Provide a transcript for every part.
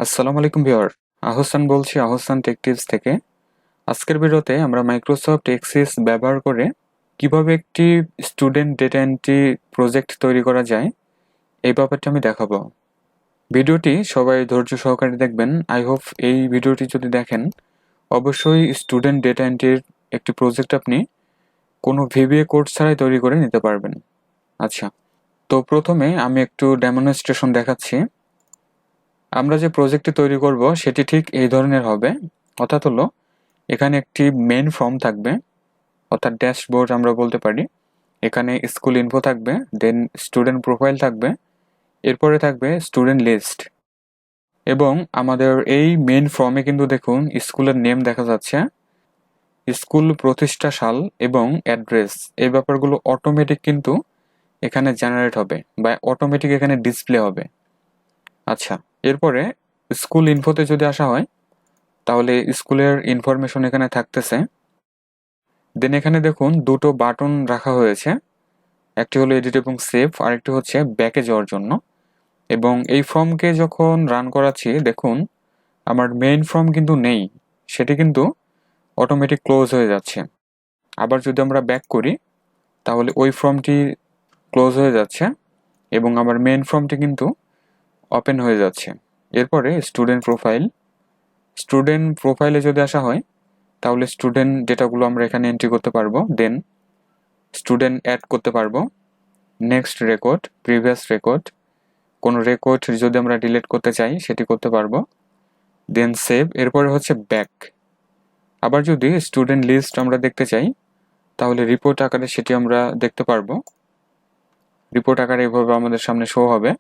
আসসালামু আলাইকুম ভিউয়ার। আহসান বলছি আহসান টেক টিপস থেকে। আজকের ভিডিওতে আমরা মাইক্রোসফট এক্সেস ব্যবহার করে কিভাবে একটি স্টুডেন্ট ডেটা এন্ট্রি প্রজেক্ট তৈরি করা যায় এই ব্যাপারটা আমি দেখাবো। ভিডিওটি সবাই ধৈর্য সহকারে দেখবেন। আই হোপ এই ভিডিওটি যদি দেখেন অবশ্যই স্টুডেন্ট ডেটা এন্ট্রির একটি প্রজেক্ট আপনি কোনো ভিবিএ কোর্স ছাড়াই তৈরি করে নিতে পারবেন। আচ্ছা, তো প্রথমে আমি একটু ডেমনস্ট্রেশন দেখাচ্ছি। আমরা যে প্রজেক্টটি তৈরি করব সেটি ঠিক এই ধরনের হবে, অর্থাৎ হলো এখানে একটি মেইন ফর্ম থাকবে, অর্থাৎ ড্যাশবোর্ড আমরা বলতে পারি। এখানে স্কুল ইনফো থাকবে, দেন স্টুডেন্ট প্রোফাইল থাকবে, এরপরে থাকবে স্টুডেন্ট লিস্ট। এবং আমাদের এই মেইন ফর্মে কিন্তু দেখুন স্কুলের নেম দেখা যাচ্ছে, স্কুল প্রতিষ্ঠা সাল এবং অ্যাড্রেস, এই ব্যাপারগুলো অটোমেটিক কিন্তু এখানে জেনারেট হবে বা অটোমেটিক এখানে ডিসপ্লে হবে। আচ্ছা, এরপরে স্কুল ইনফোতে যদি আসা হয় তাহলে স্কুলের ইনফরমেশন এখানে থাকতেছে। দেন এখানে দেখুন দুটো বাটন রাখা হয়েছে, একটি হলো এডিট এবং সেভ, আরেকটি হচ্ছে ব্যাকে যাওয়ার জন্য। এবং এই ফর্মকে যখন রান করাচ্ছি দেখুন আমার মেইন ফর্ম কিন্তু নেই, সেটি কিন্তু অটোমেটিক ক্লোজ হয়ে যাচ্ছে। আবার যদি আমরা ব্যাক করি তাহলে ওই ফর্মটি ক্লোজ হয়ে যাচ্ছে এবং আমার মেইন ফর্মটি কিন্তু ওপেন হয়ে যাচ্ছে। এরপরে স্টুডেন্ট প্রোফাইলে যদি আসা হয় তাহলে স্টুডেন্ট ডেটাগুলো আমরা এখানে এন্ট্রি করতে পারবো। দেন স্টুডেন্ট অ্যাড করতে পারবো, নেক্সট রেকর্ড, প্রিভিয়াস রেকর্ড, কোনো রেকর্ড যদি আমরা ডিলিট করতে চাই সেটি করতে পারবো। দেন সেভ, এরপরে হচ্ছে ব্যাক। আবার যদি স্টুডেন্ট লিস্ট আমরা দেখতে চাই তাহলে রিপোর্ট আকারে সেটি আমরা দেখতে পারবো। রিপোর্ট আকারে এভাবে আমাদের সামনে শো হবে।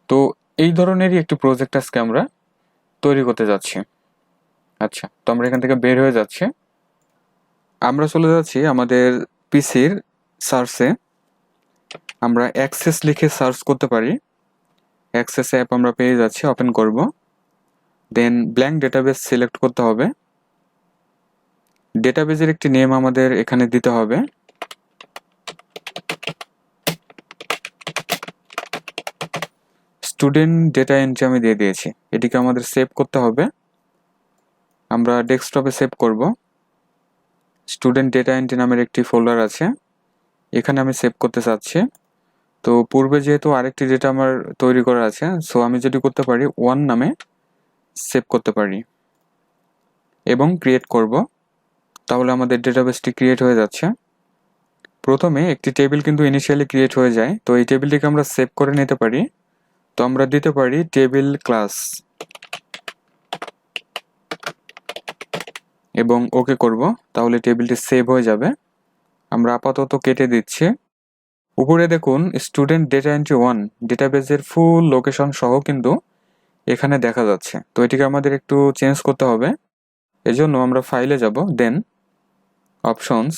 তো এই ধরনেরই একটি প্রজেক্ট আজকে আমরা তৈরি করতে যাচ্ছি। আচ্ছা, তো আমরা এখান থেকে বের হয়ে যাচ্ছি, আমরা চলে যাচ্ছি আমাদের পিসির সার্চে। আমরা অ্যাক্সেস লিখে সার্চ করতে পারি, অ্যাক্সেস অ্যাপ আমরা পেয়ে যাচ্ছি, ওপেন করব। দেন ব্ল্যাঙ্ক ডেটাবেস সিলেক্ট করতে হবে, ডেটাবেজের একটি নেম আমাদের এখানে দিতে হবে। স্টুডেন্ট ডেটা এন্ট্রি আমি দিয়ে দিয়েছি, এটিকে আমাদের সেভ করতে হবে। আমরা ডেস্কটপে সেভ করব। স্টুডেন্ট ডেটা এন্ট্রি নামের একটি ফোল্ডার আছে, এখানে আমি সেভ করতে চাচ্ছি। তো পূর্বে যেহেতু আরেকটি ডেটা আমার তৈরি করা আছে, সো আমি যেটি করতে পারি 1 নামে সেভ করতে পারি এবং ক্রিয়েট করব। তাহলে আমাদের ডেটাবেসটি ক্রিয়েট হয়ে যাচ্ছে। প্রথমে একটি টেবিল কিন্তু ইনিশিয়ালি ক্রিয়েট হয়ে যায়, তো এই টেবিলটিকে আমরা সেভ করে নিতে পারি। তো আমরা দিতে পারি টেবিল ক্লাস এবং ওকে করব, তাহলে টেবিলটি সেভ হয়ে যাবে। আমরা আপাতত কেটে দিচ্ছি। উপরে দেখুন স্টুডেন্ট ডেটা এন্ট্রি 1 ডেটাবেসের ফুল লোকেশন সহ কিন্তু এখানে দেখা যাচ্ছে। তো এটিকে আমাদের একটু চেঞ্জ করতে হবে, এজন্য আমরা ফাইলে যাব, দেন অপশনস,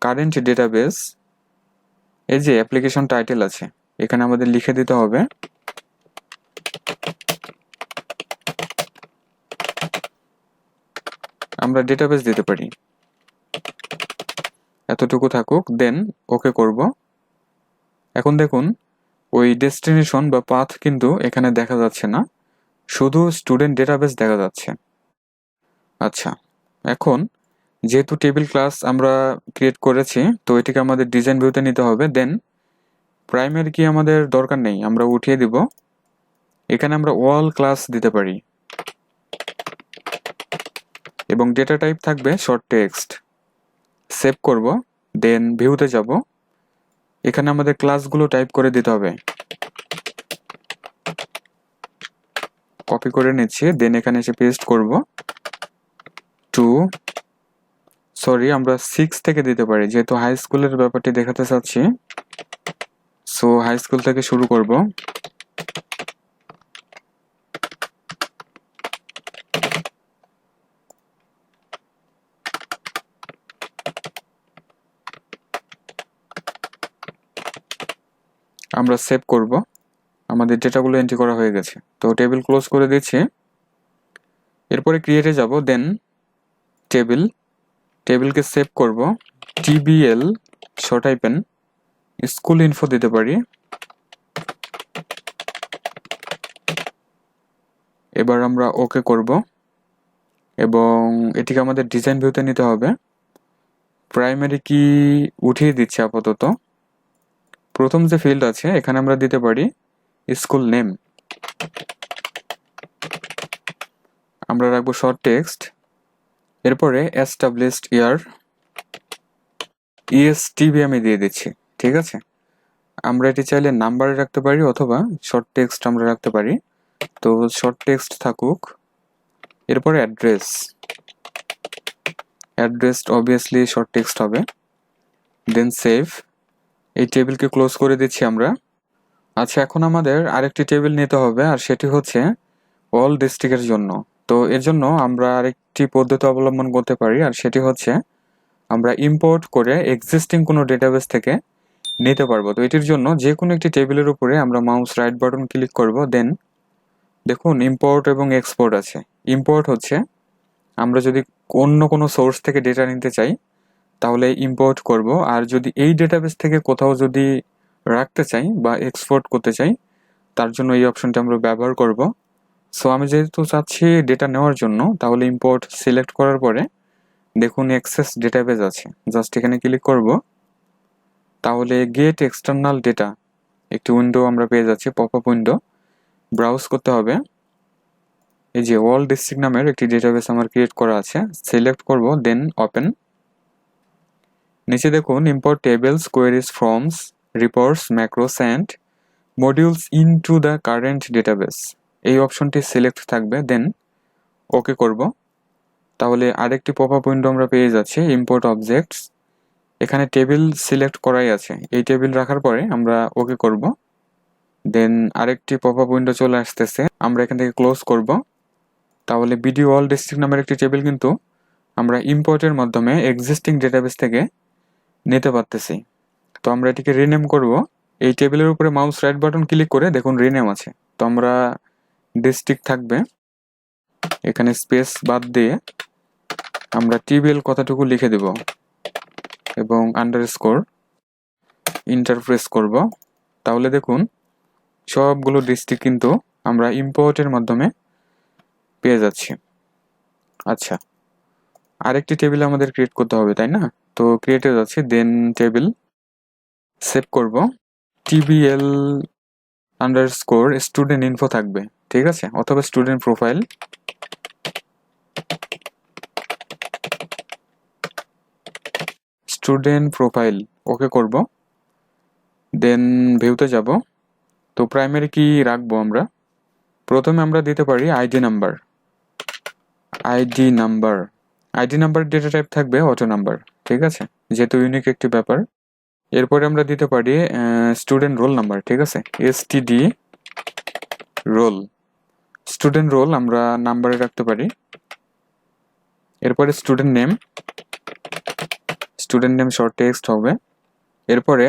কারেন্ট ডেটাবেস, এই যে অ্যাপ্লিকেশন টাইটেল আছে এখানে আমাদের লিখে দিতে হবে আমরা ডেটাবেস দিতে পারি, এতটুকু থাকুক। দেন ওকে করব। এখন দেখুন ওই ডেস্টিনেশন বা পাথ কিন্তু এখানে দেখা যাচ্ছে না, শুধু স্টুডেন্ট ডেটাবেস দেখা যাচ্ছে। আচ্ছা, এখন যেহেতু টেবিল ক্লাস আমরা ক্রিয়েট করেছি, তো এটিকে আমাদের ডিজাইন ভিউতে নিতে হবে। দেন প্রাইমারি কি আমাদের দরকার নেই, আমরা উঠিয়ে দিব। এখানে আমরা অল ক্লাস দিতে পারি এবং ডেটা টাইপ থাকবে শর্ট টেক্সট। সেভ করব, দেন ভিউতে যাব। এখানে আমাদের ক্লাসগুলো টাইপ করে দিতে হবে, কপি করে নিচ্ছি, দেন এখানে এসে পেস্ট করব। 2 সরি আমরা 6 থেকে দিতে পারি, যেহেতু হাই স্কুলের ব্যাপারটি দেখাতে চাচ্ছি, সো হাই স্কুল থেকে শুরু করব। আমরা সেভ করব, আমাদের ডেটাগুলো এন্ট্রি করা হয়ে গেছে। তো টেবিল ক্লোজ করে দিচ্ছি। এরপরে ক্রিয়েটে যাব, দেন টেবিলকে সেভ করব, TBL short hyphen school info দিতে পারি। এবার আমরা ওকে করব এবং এটিকে আমাদের ডিজাইন ভিউতে নিতে হবে। প্রাইমারি কি উঠিয়ে দিচ্ছি আপাতত। প্রথম যে ফিল্ড আছে এখানে আমরা দিতে পারি স্কুল নেম, আমরা রাখবো শর্ট টেক্সট, এরপরে এস্টাবলিশড ইয়ার ESTB আমি দিয়ে দিচ্ছি। ঠিক আছে, আমরা এটি চাইলে নাম্বারে রাখতে পারি অথবা শর্ট টেক্সট আমরা রাখতে পারি, তো শর্ট টেক্সট থাকুক। এরপরে অ্যাড্রেস অবভিয়াসলি শর্ট টেক্সট হবে। দেন সেভ, এই টেবিলকে ক্লোজ করে দিচ্ছি আমরা। আচ্ছা, এখন আমাদের আরেকটি টেবিল নিতে হবে, আর সেটি হচ্ছে অল ডিস্ট্রিক্টের জন্য। তো এর জন্য আমরা আরেকটি পদ্ধতি অবলম্বন করতে পারি, আর সেটি হচ্ছে আমরা ইম্পোর্ট করে এক্সিস্টিং কোনো ডেটাবেস থেকে নিতে পারবো। তো এটির জন্য যে কোনো একটি টেবিলের উপরে আমরা মাউস রাইট বাটন ক্লিক করব, দেন দেখুন ইম্পোর্ট এবং এক্সপোর্ট আছে। ইম্পোর্ট হচ্ছে আমরা যদি অন্য কোনো সোর্স থেকে ডেটা নিতে চাই তাহলে ইম্পোর্ট করব, আর যদি এই ডেটাবেস থেকে কোথাও যদি রাখতে চাই বা এক্সপোর্ট করতে চাই তার জন্য এই অপশনটা আমরা ব্যবহার করব। সো আমি যেহেতু চাচ্ছি ডেটা নেওয়ার জন্য, তাহলে ইম্পোর্ট সিলেক্ট করার পরে দেখুন এক্সেস ডেটাবেস আছে, জাস্ট এখানে ক্লিক করব, তাহলে গেট এক্সটার্নাল ডেটা একটি উইন্ডো আমরা পেয়ে যাচ্ছি, পপ আপ উইন্ডো। ব্রাউজ করতে হবে, এই যে অল ডিস্ট্রিক্ট নামের একটি ডেটাবেস আমার ক্রিয়েট করা আছে, সিলেক্ট করব, দেন ওপেন। নিচে দেখুন import tables, queries, forms, reports, macros and modules into the current database, এই অপশনটি সিলেক্ট থাকবে, দেন ওকে করব। তাহলে আরেকটি পপ আপ উইন্ডো আমরা পেয়ে যাচ্ছি, ইম্পোর্ট অবজেক্টস। এখানে টেবিল সিলেক্ট করাই আছে, এই টেবিল রাখার পরে আমরা ওকে করব, দেন আরেকটি পপ আপ উইন্ডো চলে আসতেছে, আমরা এখান থেকে ক্লোজ করব। তাহলে বিডিও অল ডিস্ট্রিক্ট নামের একটি টেবিল কিন্তু আমরা ইম্পোর্টের মাধ্যমে এক্সিস্টিং ডেটাবেস থেকে নিতে পারতেছি। তো আমরা এটিকে রিনেম করব, এই টেবিলের উপরে মাউস রাইট বাটন ক্লিক করে দেখুন রিনেম আছে, তো আমরা ডিস্ট্রিক্ট থাকবে, এখানে স্পেস বাদ দিয়ে আমরা টিবিএল কথাটুকু লিখে দেব এবং আন্ডারস্কোর ইন্টারপ্রেস করব। তাহলে দেখুন সবগুলো ডিস্ট্রিক্ট কিন্তু আমরা ইম্পোর্টের মাধ্যমে পেয়ে যাচ্ছি। আচ্ছা, আরেকটি টেবিল আমাদের ক্রিয়েট করতে হবে, তাই না? তো ক্রিয়েটে যাচ্ছি, দেন টেবিল সেভ করব, টিবিএল আন্ডারস্কোর স্টুডেন্ট ইনফো থাকবে, ঠিক আছে, অথবা স্টুডেন্ট প্রোফাইল। স্টুডেন্ট প্রোফাইল ওকে করব, দেন ভিউতে যাব। তো প্রাইমারি কি রাখবো আমরা? প্রথমে আমরা দিতে পারি ID number. ID number data type থাকবে অটো নাম্বার, ঠিক আছে, যেহেতু ইউনিক একটি ব্যাপার। এরপরে আমরা দিতে পারি স্টুডেন্ট রোল নাম্বার, ঠিক আছে, STD রোল। স্টুডেন্ট রোল আমরা নাম্বারে রাখতে পারি। এরপরে স্টুডেন্ট নেম শর্ট টেক্সট হবে। এরপরে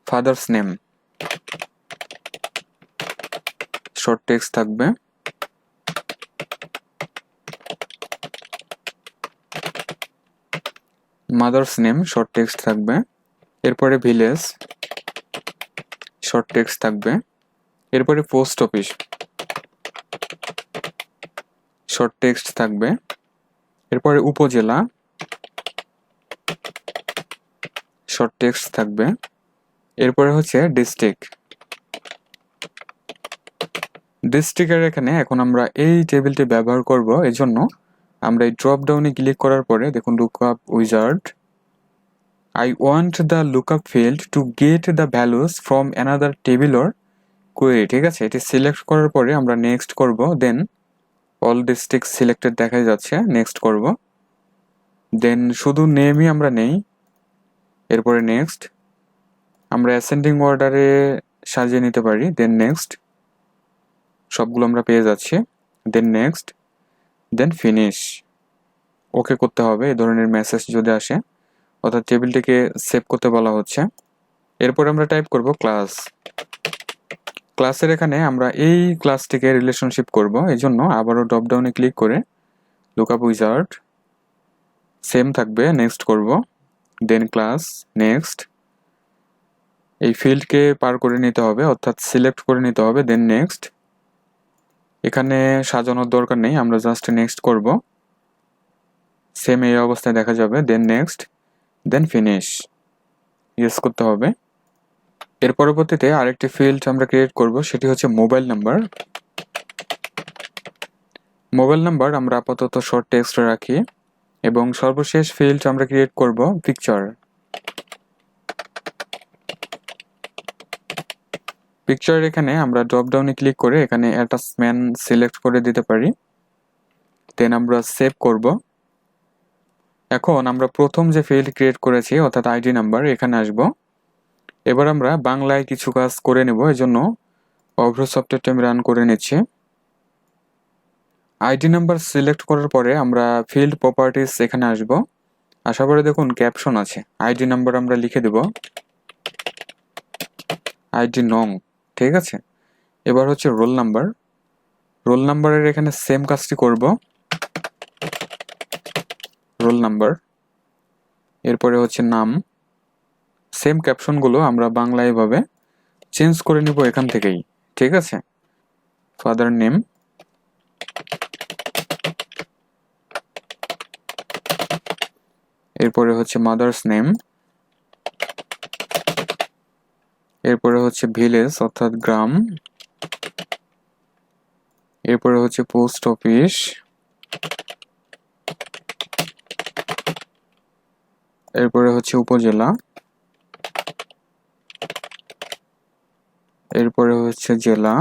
ফাদার্স নেম শর্ট টেক্সট থাকবে। মাদার্স নেম শর্ট টেক্সট থাকবে। এরপরে ভিলেজ শর্ট টেক্সট থাকবে। এরপরে পোস্ট অফিস শর্ট টেক্সট থাকবে। এরপরে উপজেলা শর্ট টেক্সট থাকবে। এরপরে হচ্ছে ডিস্ট্রিক্টের এখানে এখন আমরা এই টেবিলটি ব্যবহার করব, এজন্য আমরা এই ড্রপ ডাউনে ক্লিক করার পরে দেখুন lookup wizard, I want the lookup field to get the values from another table or query, ঠিক আছে, এটি সিলেক্ট করার পরে আমরা নেক্সট করব, দেন অল ডিস্ট্রিক্ট সিলেক্টেড দেখা যাচ্ছে, নেক্সট করব, দেন শুধু নেমই আমরা নেই। এরপরে নেক্সট, আমরা অ্যাসেন্ডিং অর্ডারে সাজিয়ে নিতে পারি, দেন নেক্সট, সবগুলো আমরা পেয়ে যাচ্ছি, দেন নেক্সট, দেন ফিনিশ। ওকে করতে হবে এই ধরনের মেসেজ যদি আসে, অর্থাৎ টেবিলটিকে সেভ করতে বলা হচ্ছে। এরপর আমরা টাইপ করব ক্লাসের এখানে আমরা এই ক্লাসটিকে রিলেশনশিপ করব, এই জন্য আবারও ড্রপ ডাউনে ক্লিক করে লুকআপ উইজার্ড সেম থাকবে, নেক্সট করব, দেন ক্লাস, নেক্সট, এই ফিল্ডকে পার করে নিতে হবে, অর্থাৎ সিলেক্ট করে নিতে হবে, দেন নেক্সট, এখানে সাজানোর দরকার নেই, আমরা জাস্ট নেক্সট করব। সেম এই অবস্থায় দেখা যাবে, then next, then finish, yes করতে হবে। এর পরবর্তীতে আরেকটি ফিল্ড আমরা ক্রিয়েট করব, সেটি হচ্ছে মোবাইল নাম্বার। মোবাইল নাম্বার আমরা আপাতত শর্ট টেক্সট রাখি, এবং সর্বশেষ ফিল্ড আমরা ক্রিয়েট করব পিকচার। পিকচার এখানে আমরা ড্রপ ডাউনে ক্লিক করে এখানে অ্যাটাচমেন্ট সিলেক্ট করে দিতে পারি, দেন আমরা সেভ করব। এখন আমরা প্রথম যে ফিল্ড ক্রিয়েট করেছি অর্থাৎ আইডি নাম্বার, এখানে আসব। এবার আমরা বাংলায় কিছু কাজ করে নেব, এজন্য অভ্র সফটওয়্যারটি আমি রান করে নিচ্ছি। আইডি নাম্বার সিলেক্ট করার পরে আমরা ফিল্ড প্রপার্টিস এখানে আসব। আসার পরে দেখুন ক্যাপশন আছে, আইডি নাম্বার আমরা লিখে দেব আইডি নং, ঠিক আছে। এবার হচ্ছে রোল নাম্বার, রোল নাম্বারের এখানে সেম কাজটি করব, রোল নাম্বার। এরপরে হচ্ছে নাম, সেম ক্যাপশনগুলো আমরা বাংলায় এভাবে চেঞ্জ করে নিব এখান থেকেই, ঠিক আছে। ফাদার নেম, এরপরে হচ্ছে মাদার্স নেম, এরপরে হচ্ছে ভিলেজ অর্থাৎ গ্রাম, এরপরে হচ্ছে পোস্ট অফিস, এরপরে হচ্ছে উপজেলা, এরপরে হচ্ছে জেলা,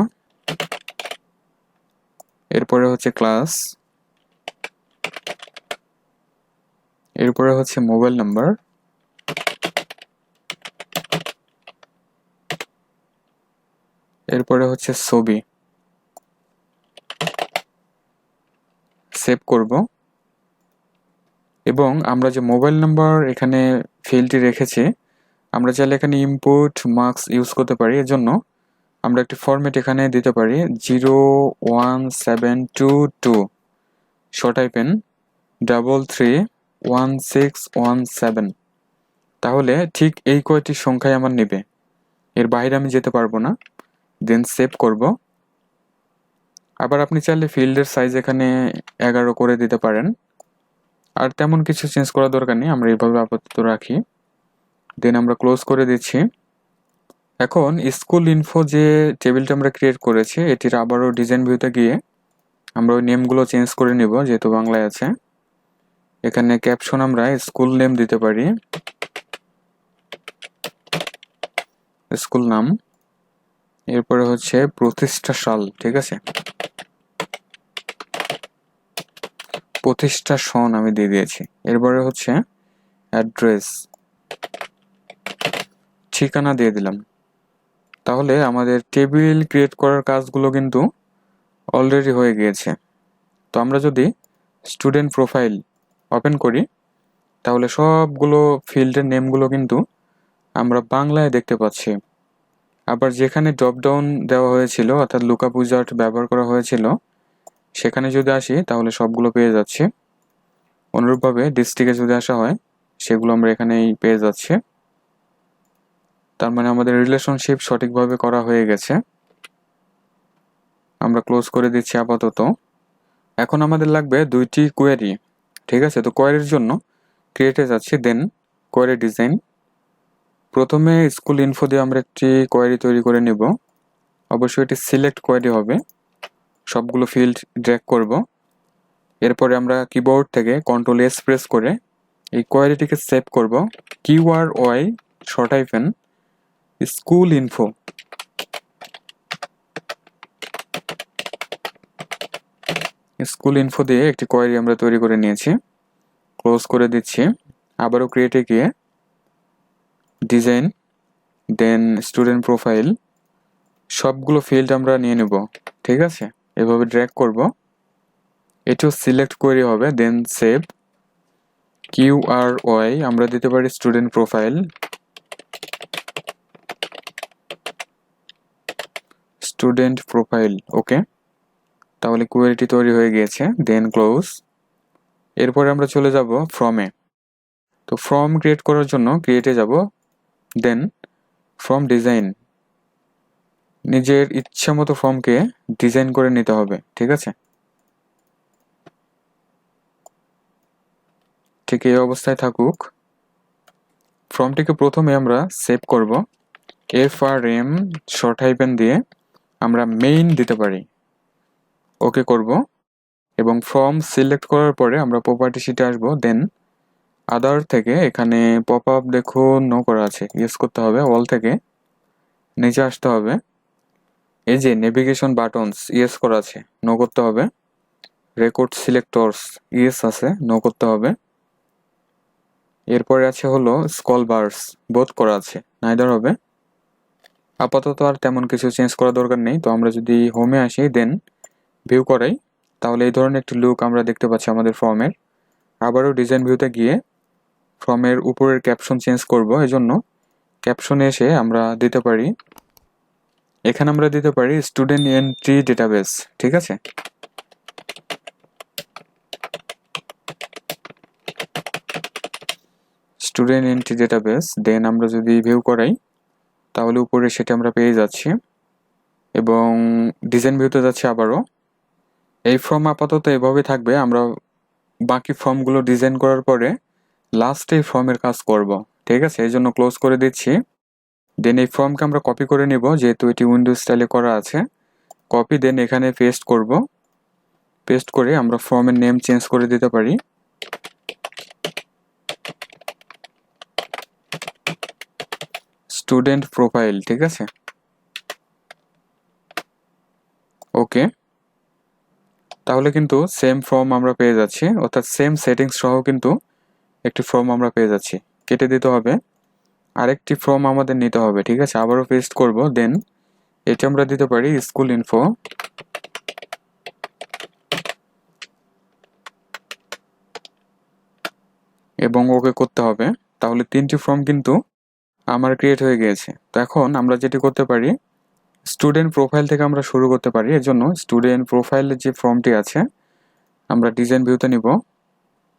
এরপরে হচ্ছে ক্লাস, এরপরে হচ্ছে মোবাইল নাম্বার, এরপরে হচ্ছে ছবি। সেভ করব। এবং আমরা যে মোবাইল নাম্বার এখানে ফিল্ডটি রেখেছি, আমরা চাইলে এখানে ইনপুট মার্কস ইউজ করতে পারি। এজন্য আমরা একটি ফরম্যাট এখানে দিতে পারি 01722 শর্ট হাইফেন 331617। তাহলে ঠিক এই কয়টি সংখ্যায় আমার নেবে, এর বাইরে আমি যেতে পারবো না। দেন সেভ করব। আবার আপনি চাইলে ফিল্ডের সাইজ এখানে 11 করে দিতে পারেন। আর তেমন কিছু চেঞ্জ করার দরকার নেই, আমরা এইভাবে আপাতত রাখি। দেন আমরা ক্লোজ করে দিচ্ছি। এখন স্কুল ইনফো যে টেবিলটা আমরা ক্রিয়েট করেছি, এটির আবারও ডিজাইন ভিউতে গিয়ে আমরা ওই নেমগুলো চেঞ্জ করে নিব, যেহেতু বাংলায় আছে। এখানে ক্যাপশন আমরা স্কুল নেম দিতে পারি, স্কুল নাম, এরপরে হচ্ছে প্রতিষ্ঠা সাল, ঠিক আছে, প্রতিষ্ঠা সন আমি দিয়ে দিয়েছি। এরপরে হচ্ছে অ্যাড্রেস, ঠিকানা দিয়ে দিলাম। তাহলে আমাদের টেবিল ক্রিয়েট করার কাজগুলো কিন্তু অলরেডি হয়ে গিয়েছে। তো আমরা যদি স্টুডেন্ট প্রোফাইল ওপেন করি, তাহলে সবগুলো ফিল্ডের নেমগুলো কিন্তু আমরা বাংলায় দেখতে পাচ্ছি। আবার যেখানে ড্রপ ডাউন দেওয়া হয়েছিল অর্থাৎ লুকআপ উইজার্ড ব্যবহার করা হয়েছিল, সেখানে যদি আসি তাহলে সবগুলো পেয়ে যাচ্ছে। অনুরূপভাবে ডিস্ট্রিক্টে যদি আসা হয়, সেগুলো আমরা এখানেই পেয়ে যাচ্ছি। তার মানে আমাদের রিলেশনশিপ সঠিকভাবে করা হয়ে গেছে। আমরা ক্লোজ করে দিচ্ছি আপাতত। এখন আমাদের লাগবে 2টি কোয়েরি, ঠিক আছে। তো কোয়েরির জন্য ক্রিয়েটে যাচ্ছি, দেন কোয়েরি ডিজাইন। প্রথমে স্কুল ইনফো দিয়ে আমরা একটি কোয়েরি তৈরি করে নিব। অবশ্যই এটি সিলেক্ট কোয়েরি হবে, সবগুলো ফিল্ড ড্র্যাগ করব। এরপরে আমরা কিবোর্ড থেকে Ctrl+S প্রেস করে এই কোয়েরিটিকে সেভ করব। QRY short hyphen school info, school info দিয়ে একটি কোয়েরি আমরা তৈরি করে নিয়েছি। ক্লোজ করে দিচ্ছি। আবারও ক্রিয়েটে গিয়ে ডিজাইন, দেন স্টুডেন্ট প্রোফাইল, সবগুলো ফিল্ড আমরা নিয়ে নেব, ঠিক আছে। এভাবে ড্র্যাগ করব, এটিও সিলেক্ট কোয়েরি হবে, দেন সেভ। QRY আমরা দিতে পারি স্টুডেন্ট প্রোফাইল, স্টুডেন্ট প্রোফাইল, ওকে। তাহলে কোয়েরিটি তৈরি হয়ে গিয়েছে, দেন ক্লোজ। এরপরে আমরা চলে যাব ফ্রমে। তো ফর্ম ক্রিয়েট করার জন্য ক্রিয়েটে যাব, দেন ফর্ম ডিজাইন, নিজের ইচ্ছা মতো ফর্মকে ডিজাইন করে নিতে হবে, ঠিক আছে। ঠিক এই অবস্থায় থাকুক। ফর্মটিকে প্রথমে আমরা সেভ করব। FRM শর্ট হাইফেন দিয়ে আমরা মেইন দিতে পারি, ওকে করব। এবং ফর্ম সিলেক্ট করার পরে আমরা প্রপার্টি শিটে আসবো। দেন আদার থেকে এখানে পপ আপ দেখুন নো করা আছে, ইউজ করতে হবে। অল থেকে নিচে আসতে হবে। এই যে নেভিগেশন বাটনস ইয়েস করা আছে, নো করতে হবে। রেকর্ড সিলেক্টরস ইয়েস আছে, নো করতে হবে। এরপরে আছে হলো স্ক্রল বারস, বোথ করা আছে, নাইদার হবে। আপাতত আর তেমন কিছু চেঞ্জ করার দরকার নেই। তো আমরা যদি হোমে আসি দেন ভিউ করাই, তাহলে এই ধরনের একটি লুক আমরা দেখতে পাচ্ছি আমাদের ফর্মের। আবারও ডিজাইন ভিউতে গিয়ে ফর্মের উপরের ক্যাপশন চেঞ্জ করব। এজন্য ক্যাপশনে এসে আমরা দিতে পারি, এখানে আমরা দিতে পারি স্টুডেন্ট এন্ট্রি ডেটাবেস, ঠিক আছে। Student entry database. দেন আমরা যদি ভিউ করাই তাহলে উপরে সেটা আমরা পেয়ে যাচ্ছি। এবং ডিজাইন ভিউতে যাচ্ছি আবারও। এই ফর্ম আপাতত এভাবে থাকবে। আমরা বাকি ফর্মগুলো ডিজাইন করার পরে লাস্টে এই ফর্মের কাজ করব, ঠিক আছে। এই জন্য ক্লোজ করে দিচ্ছি। দেন এই ফর্মকে আমরা কপি করে নিব, যেহেতু এটি উইন্ডোজ স্টাইলে করা আছে। কপি, দেন এখানে পেস্ট করব। পেস্ট করে আমরা ফর্মের নেম চেঞ্জ করে দিতে পারি। স্টুডেন্ট প্রোফাইল, ঠিক আছে, ওকে। তাহলে কিন্তু সেম ফর্ম আমরা পেয়ে যাচ্ছি, অর্থাৎ সেম সেটিংস সহ কিন্তু একটি ফর্ম আমরা পেয়ে যাচ্ছি। কেটে দিতে হবে, আরেকটি ফর্ম আমাদের নিতে হবে, ঠিক আছে। আবারও পেস্ট করব। দেন এটা আমরা দিতে পারি স্কুল ইনফো, এবং ওকে করতে হবে। তাহলে 3টি ফর্ম কিন্তু আমার ক্রিয়েট হয়ে গিয়েছে। তো এখন আমরা যেটি করতে পারি, স্টুডেন্ট প্রোফাইল থেকে আমরা শুরু করতে পারি। এর জন্য স্টুডেন্ট প্রোফাইলের যে ফর্মটি আছে আমরা ডিজাইন ভিউতে নিব।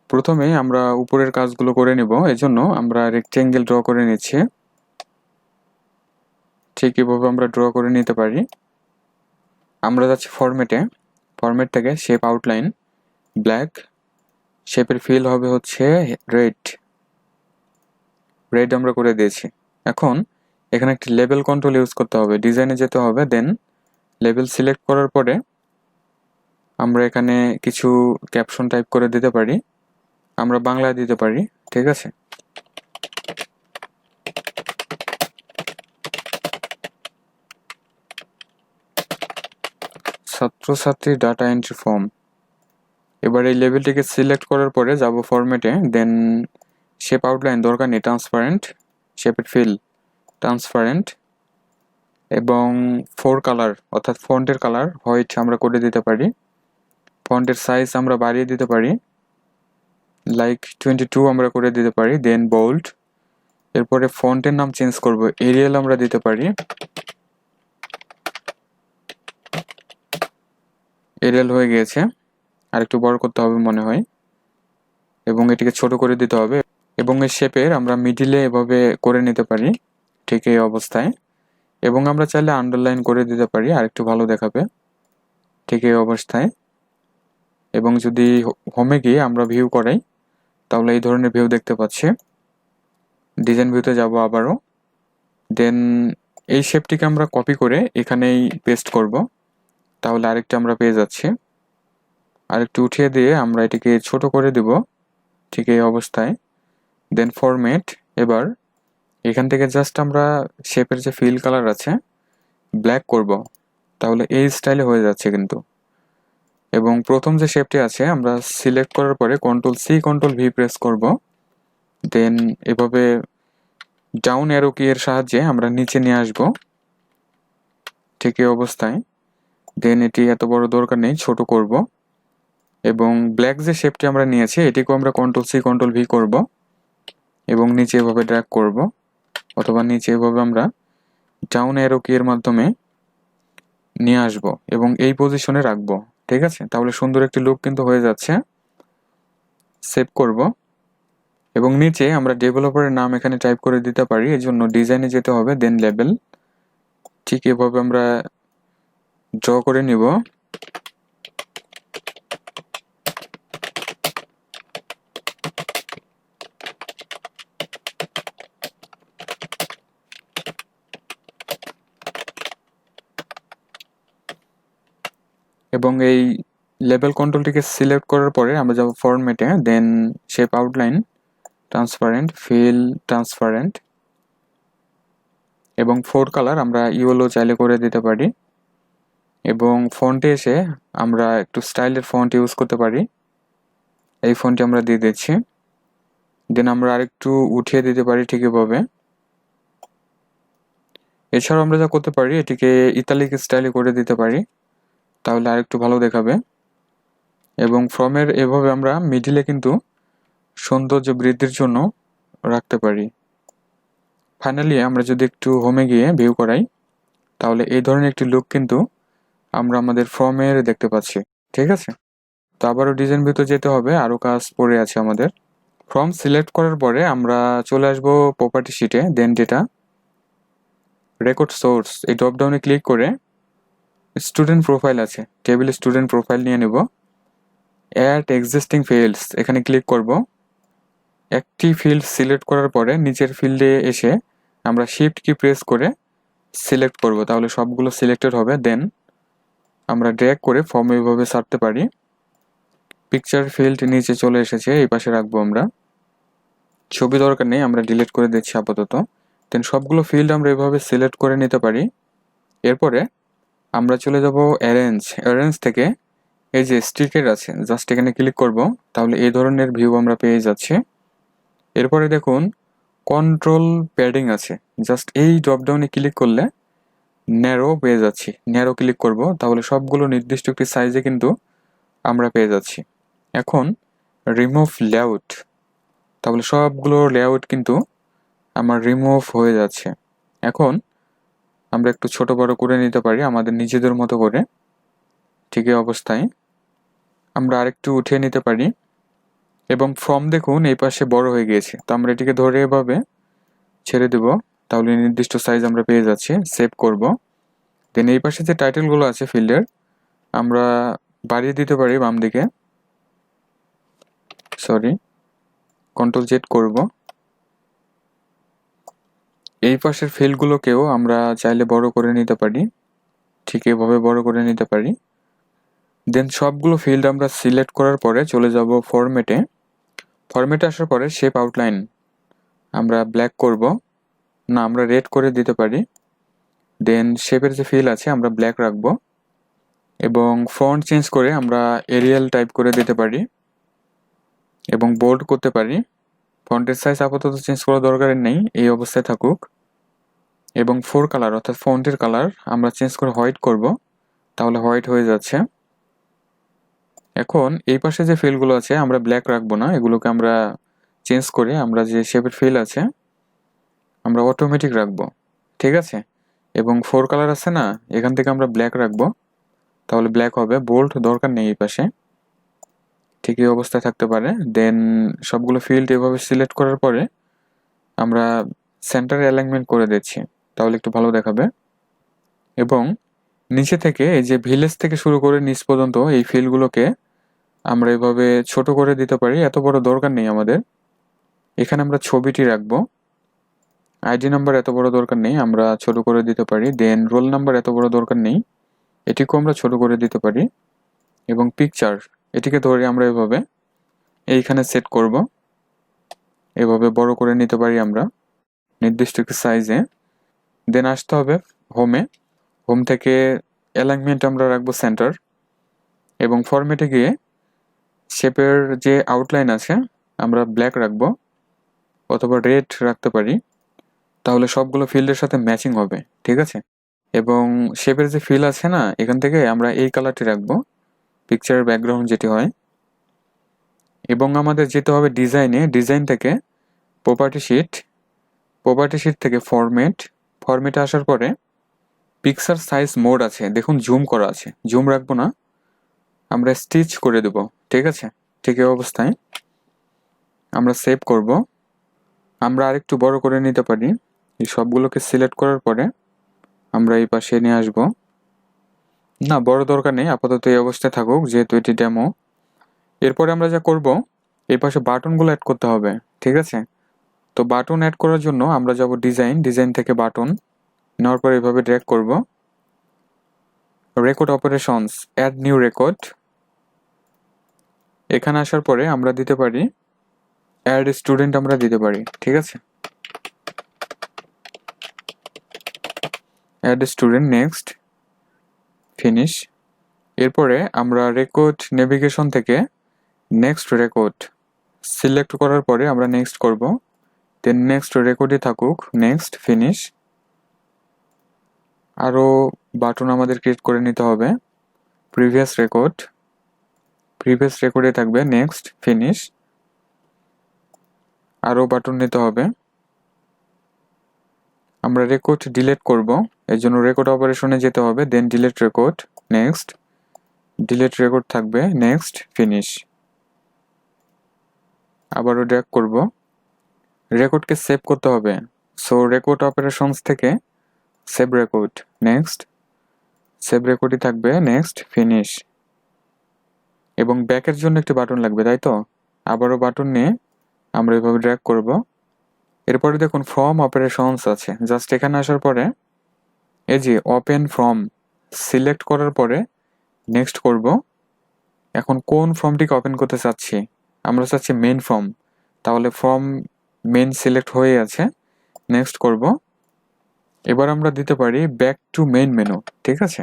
প্রথমে আমরা উপরের কাজগুলো করে নিব। এজন্য আমরা রেক্টেঙ্গেল ড্র করে নিচ্ছি। ঠিক এভাবে আমরা ড্র করে নিতে পারি। আমরা যাচ্ছি ফরম্যাটে, ফরম্যাট থেকে শেপ আউটলাইন ব্ল্যাক, শেপের ফিল হবে হচ্ছে রেড, রেড আমরা করে দিয়েছি। এখন এখানে একটি লেবেল কন্ট্রোল ইউজ করতে হবে, ডিজাইনে যেতে হবে। দেন লেবেল সিলেক্ট করার পরে আমরা এখানে কিছু ক্যাপশন টাইপ করে দিতে পারি। আমরা বাংলায় দিতে পারি, ঠিক আছে। ছাত্রছাত্রী ডাটা এন্ট্রি ফর্ম। এবার এই লেভেলটিকে সিলেক্ট করার পরে যাব ফরম্যাটে। দেন শেপ আউটলাইন দরকার নেই, ট্রান্সপারেন্ট, শেপের ফিল ট্রান্সপারেন্ট, এবং ফোর কালার অর্থাৎ ফন্টের কালার হোয়াইট আমরা করে দিতে পারি। ফন্টের সাইজ আমরা বাড়িয়ে দিতে পারি, লাইক 22 আমরা করে দিতে পারি। দেন বোল্ড। এরপরে ফন্টের নাম চেঞ্জ করব, এরিয়াল আমরা দিতে পারি, এরিয়াল হয়ে গিয়েছে। আর একটু বড় করতে হবে মনে হয়, এবং এটিকে ছোট করে দিতে হবে। এবং এই শেপের আমরা মিডিলে এভাবে করে নিতে পারি, ঠিক এই অবস্থায়। এবং আমরা চাইলে আন্ডারলাইন করে দিতে পারি, আর একটু ভালো দেখাবে, ঠিক এই অবস্থায়। এবং যদি হোমে গিয়ে আমরা ভিউ করাই তাহলে এই ধরনের ভিউ দেখতে পাচ্ছি। ডিজাইন ভিউতে যাব আবারও। দেন এই শেপটিকে আমরা কপি করে এখানেই পেস্ট করব, তাহলে আরেকটা আমরা পেয়ে যাচ্ছি। আরেকটু উঠিয়ে দিয়ে আমরা এটিকে ছোট করে দিব, ঠিক এই অবস্থায়। দেন ফরম্যাট। এবার এখান থেকে জাস্ট আমরা শেপের যে ফিল কালার আছে ব্ল্যাক করব, তাহলে এই স্টাইলে হয়ে যাচ্ছে কিন্তু। এবং প্রথম যে শেপটি আছে আমরা সিলেক্ট করার পরে Ctrl+C Ctrl+V প্রেস করব। দেন এভাবে ডাউন অ্যারো কি এর সাহায্যে আমরা নিচে নিয়ে আসব, ঠিক এই অবস্থায়। দেন এটি এত বড় দরকার নেই, ছোট করব। এবং ব্ল্যাক যে শেপটি আমরা নিয়েছি এটিকেও আমরা Ctrl+C Ctrl+V করব, এবং নিচে এভাবে ড্র্যাগ করব, অথবা নিচে এভাবে আমরা ডাউন অ্যারো কি এর মাধ্যমে নিয়ে আসব এবং এই পজিশনে রাখবো, ঠিক আছে। তাহলে সুন্দর একটি লুক কিন্তু হয়ে যাচ্ছে। সেভ করব। এবং নিচে আমরা ডেভেলপারের নাম এখানে টাইপ করে দিতে পারি। এর জন্য ডিজাইনে যেতে হবে, দেন লেবেল, ঠিক এভাবে আমরা ড্র করে নিব। এবং এই লেভেল কন্ট্রোলটিকে সিলেক্ট করার পরে আমরা যাব ফরম্যাটে, then shape outline, transparent, fill transparent, এবং 4 কালার আমরা ইয়েলো চাইলে করে দিতে পারি। এবং ফন্টে এসে আমরা একটু স্টাইলের ফন্ট ইউজ করতে পারি, এই ফন্টটি আমরা দিয়ে দিচ্ছি। দেন আমরা আরেকটু উঠিয়ে দিতে পারি ঠিক এভাবে। এছাড়াও আমরা যা করতে পারি, এটিকে ইতালিক স্টাইলে করে দিতে পারি, তাহলে আরেকটু ভালো দেখাবে। এবং ফ্রমের এভাবে আমরা মিডিলে কিন্তু সৌন্দর্য বৃদ্ধির জন্য রাখতে পারি। ফাইনালি আমরা যদি একটু হোমে গিয়ে ভিউ করাই, তাহলে এই ধরনের একটি লুক কিন্তু আমরা আমাদের ফর্মের দেখতে পাচ্ছি। ঠিক আছে, তো আবারও ডিজাইন ভিতরে যেতে হবে, আরও কাজ পড়ে আছে আমাদের। ফর্ম সিলেক্ট করার পরে আমরা চলে আসবো প্রপার্টি শিটে, দেন ডেটা, রেকর্ড সোর্স, এই ড্রপডাউনে ক্লিক করে স্টুডেন্ট প্রোফাইল আছে, টেবিল স্টুডেন্ট প্রোফাইল নিয়ে নেব। অ্যাড এক্সিস্টিং ফিল্ডস এখানে ক্লিক করব। একটি ফিল্ড সিলেক্ট করার পরে নিচের ফিল্ডে এসে আমরা শিফট কি প্রেস করে সিলেক্ট করব, তাহলে সবগুলো সিলেক্টেড হবে। দেন আমরা ড্র্যাগ করে ফর্ম এইভাবে ছাড়তে পারি। পিকচার ফিল্ড নিচে চলে এসেছে, এই পাশে রাখবো আমরা। ছবি দরকার নেই, আমরা ডিলিট করে দিচ্ছি আপাতত। দেন সবগুলো ফিল্ড আমরা এভাবে সিলেক্ট করে নিতে পারি। এরপরে আমরা চলে যাব অ্যারেঞ্জ থেকে এই যে স্টিকের আছে, জাস্ট এখানে ক্লিক করব, তাহলে এই ধরনের ভিউ আমরা পেয়ে যাচ্ছি। এরপরে দেখুন কন্ট্রোল প্যাডিং আছে, জাস্ট এই ড্রপডাউনে ক্লিক করলে ন্যারো পেয়ে যাচ্ছি। ন্যারো ক্লিক করব, তাহলে সবগুলো নির্দিষ্ট একটি সাইজে কিন্তু আমরা পেয়ে যাচ্ছি। এখন রিমুভ লেআউট, তাহলে সবগুলো লেআউট কিন্তু আমার রিমুভ হয়ে যাচ্ছে। এখন আমরা একটু ছোট বড় করে নিতে পারি আমাদের নিজেদের মতো করে। ঠিক এই অবস্থায় আমরা আরেকটু উঠিয়ে নিতে পারি। এবং ফর্ম দেখুন এই পাশে বড় হয়ে গিয়েছে, তো আমরা এটিকে ধরে এভাবে ছেড়ে দেব, তাহলে নির্দিষ্ট সাইজ আমরা পেয়ে যাচ্ছি। সেভ করব। দেন এই পাশে যে টাইটেলগুলো আছে ফিল্ডের, আমরা বাড়িয়ে দিতে পারি বাম দিকে, কন্ট্রোল জেড করব। এই পাশের ফিল্ডগুলোকেও আমরা চাইলে বড় করে নিতে পারি, ঠিক এভাবে বড় করে নিতে পারি। দেন সবগুলো ফিল্ড আমরা সিলেক্ট করার পরে চলে যাব ফরম্যাটে। ফরম্যাটে আসার পরে শেপ আউটলাইন আমরা ব্ল্যাক করব, না আমরা রেড করে দিতে পারি। দেন শেপের যে ফিল আছে আমরা ব্ল্যাক রাখবো, এবং ফন্ট চেঞ্জ করে আমরা এরিয়াল টাইপ করে দিতে পারি এবং বোল্ড করতে পারি। ফন্টের সাইজ আপাতত চেঞ্জ করার দরকার নেই, এই অবস্থায় থাকুক। এবং 4 কালার অর্থাৎ ফন্টের কালার আমরা চেঞ্জ করে হোয়াইট করব, তাহলে হোয়াইট হয়ে যাচ্ছে। এখন এই পাশে যে ফিলগুলো আছে আমরা ব্ল্যাক রাখবো না, এগুলোকে আমরা চেঞ্জ করে আমরা যে শেপের ফিল আছে আমরা অটোমেটিক রাখবো। ঠিক আছে, এবং 4 কালার আছে না, এখান থেকে আমরা ব্ল্যাক রাখবো, তাহলে ব্ল্যাক হবে। বোল্ড দরকার নেই এই পাশে, ঠিক এই অবস্থায় থাকতে পারে। দেন সবগুলো ফিল্ড এভাবে সিলেক্ট করার পরে আমরা সেন্টার অ্যালাইনমেন্ট করে দিচ্ছি, তাহলে একটু ভালো দেখাবে। এবং নিচে থেকে এই যে ভিলেজ থেকে শুরু করে নিচ পর্যন্ত এই ফিল্ডগুলোকে আমরা এভাবে ছোট করে দিতে পারি, এত বড় দরকার নেই আমাদের। এখানে আমরা ছবিটি রাখবো, আইডি নাম্বার এত বড় দরকার নেই, আমরা ছোট করে দিতে পারি। দেন রোল নাম্বার এত বড় দরকার নেই, এটিকেও আমরা ছোট করে দিতে পারি। এবং পিকচার এটিকে ধরে আমরা এভাবে এইখানে সেট করব, এভাবে বড় করে নিতে পারি আমরা নির্দিষ্ট একটি সাইজে। দেন আসতে হবে হোমে, হোম থেকে অ্যালাইনমেন্ট আমরা রাখবো সেন্টার, এবং ফরম্যাটে গিয়ে শেপের যে আউটলাইন আছে আমরা ব্ল্যাক রাখবো অথবা রেড রাখতে পারি, তাহলে সবগুলো ফিল্ডের সাথে ম্যাচিং হবে। ঠিক আছে, এবং শেপের যে ফিল আছে না, এখান থেকে আমরা এই কালারটি রাখবো, পিকচারের ব্যাকগ্রাউন্ড যেটি হয়। এবং আমাদের যেতে হবে ডিজাইনে, ডিজাইন থেকে প্রপার্টি শিট থেকে ফরম্যাটে আসার পরে পিকচার সাইজ মোড আছে, দেখুন জুম করা আছে, জুম রাখবো না, আমরা স্টিচ করে দেব। ঠিক আছে, ঠিক এই অবস্থায় আমরা সেভ করব। আমরা আরেকটু বড় করে নিতে পারি, এই সবগুলোকে সিলেক্ট করার পরে আমরা এই পাশে নিয়ে আসব। না, বড় দরকার নেই, আপাতত এই অবস্থায় থাকুক যেহেতু এটি ডেমো। এরপরে আমরা যা করব, এই পাশে বাটনগুলো অ্যাড করতে হবে, ঠিক আছে? তো বাটন অ্যাড করার জন্য আমরা যাব ডিজাইন থেকে বাটন নেওয়ার পর এভাবে ড্র্যাগ করব। Record operations, add new record. এখানে আসার পরে আমরা দিতে পারি অ্যাড স্টুডেন্ট, আমরা দিতে পারি, ঠিক আছে? Add student, next, finish. এরপরে আমরা রেকর্ড নেভিগেশন থেকে নেক্সট রেকর্ড সিলেক্ট করার পরে আমরা নেক্সট করব, দেন নেক্সট রেকর্ডে থাকুক, নেক্সট, ফিনিশ। আরও বাটন আমাদের ক্রিয়েট করে নিতে হবে। প্রিভিয়াস রেকর্ডে থাকবে, নেক্সট, ফিনিশ। আরও বাটন নিতে হবে। আমরা রেকর্ড ডিলিট করব, এর জন্য রেকর্ড অপারেশনে যেতে হবে, then delete record, next, delete record থাকবে, নেক্সট, ফিনিশ। আবারও ড্র্যাগ করব, রেকর্ডকে সেভ করতে হবে। সো রেকর্ড অপারেশনস থেকে সেভ রেকর্ড, নেক্সট, সেভ রেকর্ডই থাকবে, নেক্সট, ফিনিশ। এবং ব্যাকের জন্য একটি বাটন লাগবে, তাই তো? আবারও বাটন নিয়ে আমরা এভাবে ড্র্যাগ করব। এরপরে দেখুন ফর্ম অপারেশনস আছে, জাস্ট এখানে আসার পরে এই যে ওপেন ফর্ম সিলেক্ট করার পরে নেক্সট করব। এখন কোন ফর্মটিকে ওপেন করতে চাচ্ছি? আমরা চাচ্ছি মেইন ফর্ম, তাহলে ফর্ম মেইন সিলেক্ট হয়ে আছে, নেক্সট করব। এবার আমরা দিতে পারি ব্যাক টু মেইন মেনু, ঠিক আছে?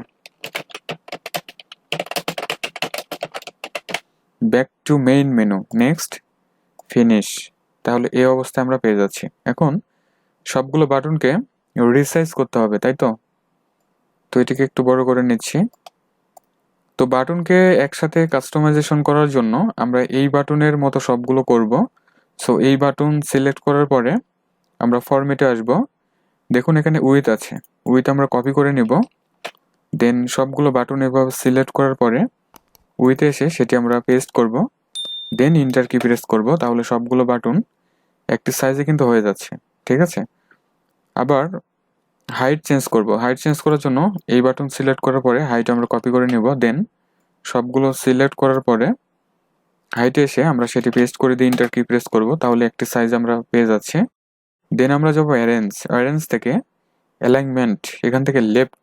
Back to main menu, next, finish. তাহলে এই অবস্থায় আমরা পেয়ে যাচ্ছি। এখন সবগুলো বাটনকে রিসাইজ করতে হবে, তাই তো? তো এটিকে একটু বড় করে নিচ্ছি। তো বাটনকে একসাথে কাস্টমাইজেশন করার জন্য আমরা এই বাটনের মতো সবগুলো করব। সো এই বাটন সিলেক্ট করার পরে আমরা ফরম্যাটে আসব। দেখুন এখানে উইথ আছে, উইথ আমরা কপি করে নিব। দেন সবগুলো বাটন এভাবে সিলেক্ট করার পরে উইথে এসে সেটি আমরা পেস্ট করব, দেন ইন্টার কি প্রেস করব। তাহলে সবগুলো বাটন একটি সাইজে কিন্তু হয়ে যাচ্ছে, ঠিক আছে? আবার হাইট চেঞ্জ করব। হাইট চেঞ্জ করার জন্য এই বাটন সিলেক্ট করার পরে হাইট আমরা কপি করে নিব, দেন সবগুলো সিলেক্ট করার পরে হাইটে এসে আমরা সেটি পেস্ট করে দিয়ে ইন্টার কি প্রেস করব। তাহলে একটি সাইজ আমরা পেয়ে যাচ্ছি। দেন আমরা যাব অ্যারেঞ্জ থেকে অ্যালাইনমেন্ট, এখান থেকে লেফট।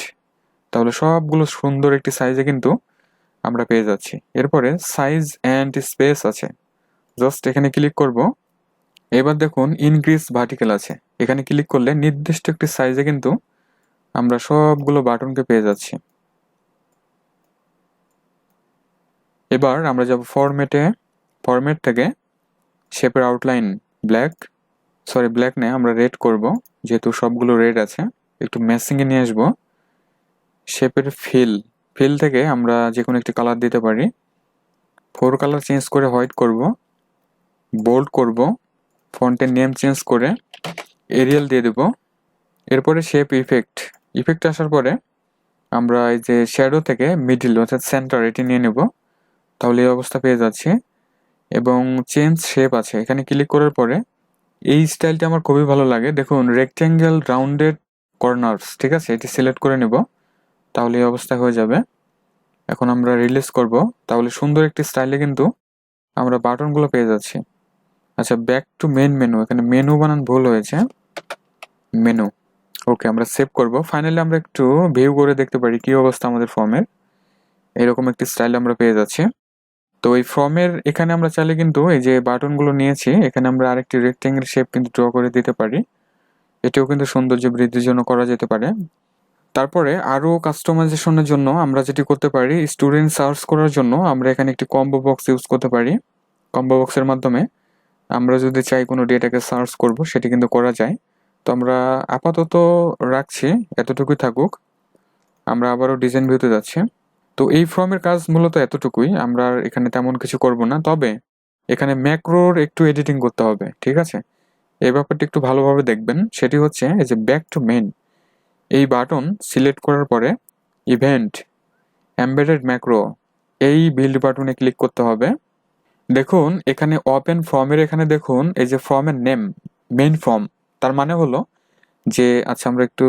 তাহলে সবগুলো সুন্দর একটি সাইজে কিন্তু আমরা পেয়ে যাচ্ছি। এরপরে সাইজ অ্যান্ড স্পেস আছে, জাস্ট এখানে ক্লিক করব। এবার দেখুন ইনক্রিজ ভার্টিক্যাল আছে, এখানে ক্লিক করলে নির্দিষ্ট একটি সাইজে কিন্তু আমরা সবগুলো বাটনকে পেয়ে যাচ্ছি। এবার আমরা যাব ফরম্যাট থেকে শেপের আউটলাইন ব্ল্যাক নেই, আমরা রেড করব, যেহেতু সবগুলো রেড আছে। একটু ম্যাচিংয়ে নিয়ে আসবো। শেপের ফিল থেকে আমরা যে কোনো একটি কালার দিতে পারি। 4 কালার চেঞ্জ করে হোয়াইট করব, বোল্ড করব, ফন্টের নেম চেঞ্জ করে এরিয়াল দিয়ে দেব। এরপরে শেপ ইফেক্ট আসার পরে আমরা এই যে শ্যাডো থেকে মিডিল অর্থাৎ সেন্টার এটি নিয়ে নেব। তাহলে এই অবস্থা পেয়ে যাচ্ছে। এবং চেঞ্জ শেপ আছে, এখানে ক্লিক করার পরে এই স্টাইলটি আমার খুবই ভালো লাগে। দেখুন রেক্ট্যাঙ্গেল রাউন্ডেড কর্নার্স, ঠিক আছে? এটি সিলেক্ট করে নেব, তাহলে এই অবস্থা হয়ে যাবে। এখন আমরা রিলিজ করব, তাহলে সুন্দর একটি স্টাইলে কিন্তু আমরা বাটনগুলো পেয়ে যাচ্ছি। আচ্ছা, ব্যাক টু মেন মেনু, এখানে মেনু বানান ভুল হয়েছে, মেনু। ওকে, আমরা সেভ করব। ফাইনালি আমরা একটু ভিউ করে দেখতে পারি কি অবস্থা আমাদের ফর্মের। এরকম একটি স্টাইল আমরা পেয়ে যাচ্ছি। তো এই ফর্মের এখানে আমরা চাইলে কিন্তু এই যে বাটনগুলো নিয়েছি, এখানে আমরা আরেকটি রেক্ট্যাঙ্গেল শেপ কিন্তু ড্র করে দিতে পারি। এটাও কিন্তু সৌন্দর্য বৃদ্ধির জন্য করা যেতে পারে। তারপরে আরও কাস্টমাইজেশনের জন্য আমরা যেটি করতে পারি, স্টুডেন্ট সার্চ করার জন্য আমরা এখানে একটি কম্বো বক্স ইউজ করতে পারি। কম্বো বক্সের মাধ্যমে আমরা যদি চাই কোনো ডেটাকে সার্চ করব, সেটি কিন্তু করা যায়। তো আমরা আপাতত রাখছি, এতটুকুই থাকুক। আমরা আবারও ডিজাইন ভিউতে যাচ্ছি। তো এই ফর্মের কাজ মূলত এতটুকুই, আমরা এখানে তেমন কিছু করব না। তবে এখানে ম্যাক্রোর একটু এডিটিং করতে হবে, ঠিক আছে? এই ব্যাপারটি একটু ভালোভাবে দেখবেন। সেটি হচ্ছে এই যে ব্যাক টু মেইন, এই বাটন সিলেক্ট করার পরে ইভেন্ট এমবেডেড ম্যাক্রো, এই বিল্ড বাটনে ক্লিক করতে হবে। দেখুন এখানে ওপেন ফর্মের এখানে দেখুন এই যে ফর্মের নেম মেইন ফর্ম, তার মানে হলো যে, আচ্ছা আমরা একটু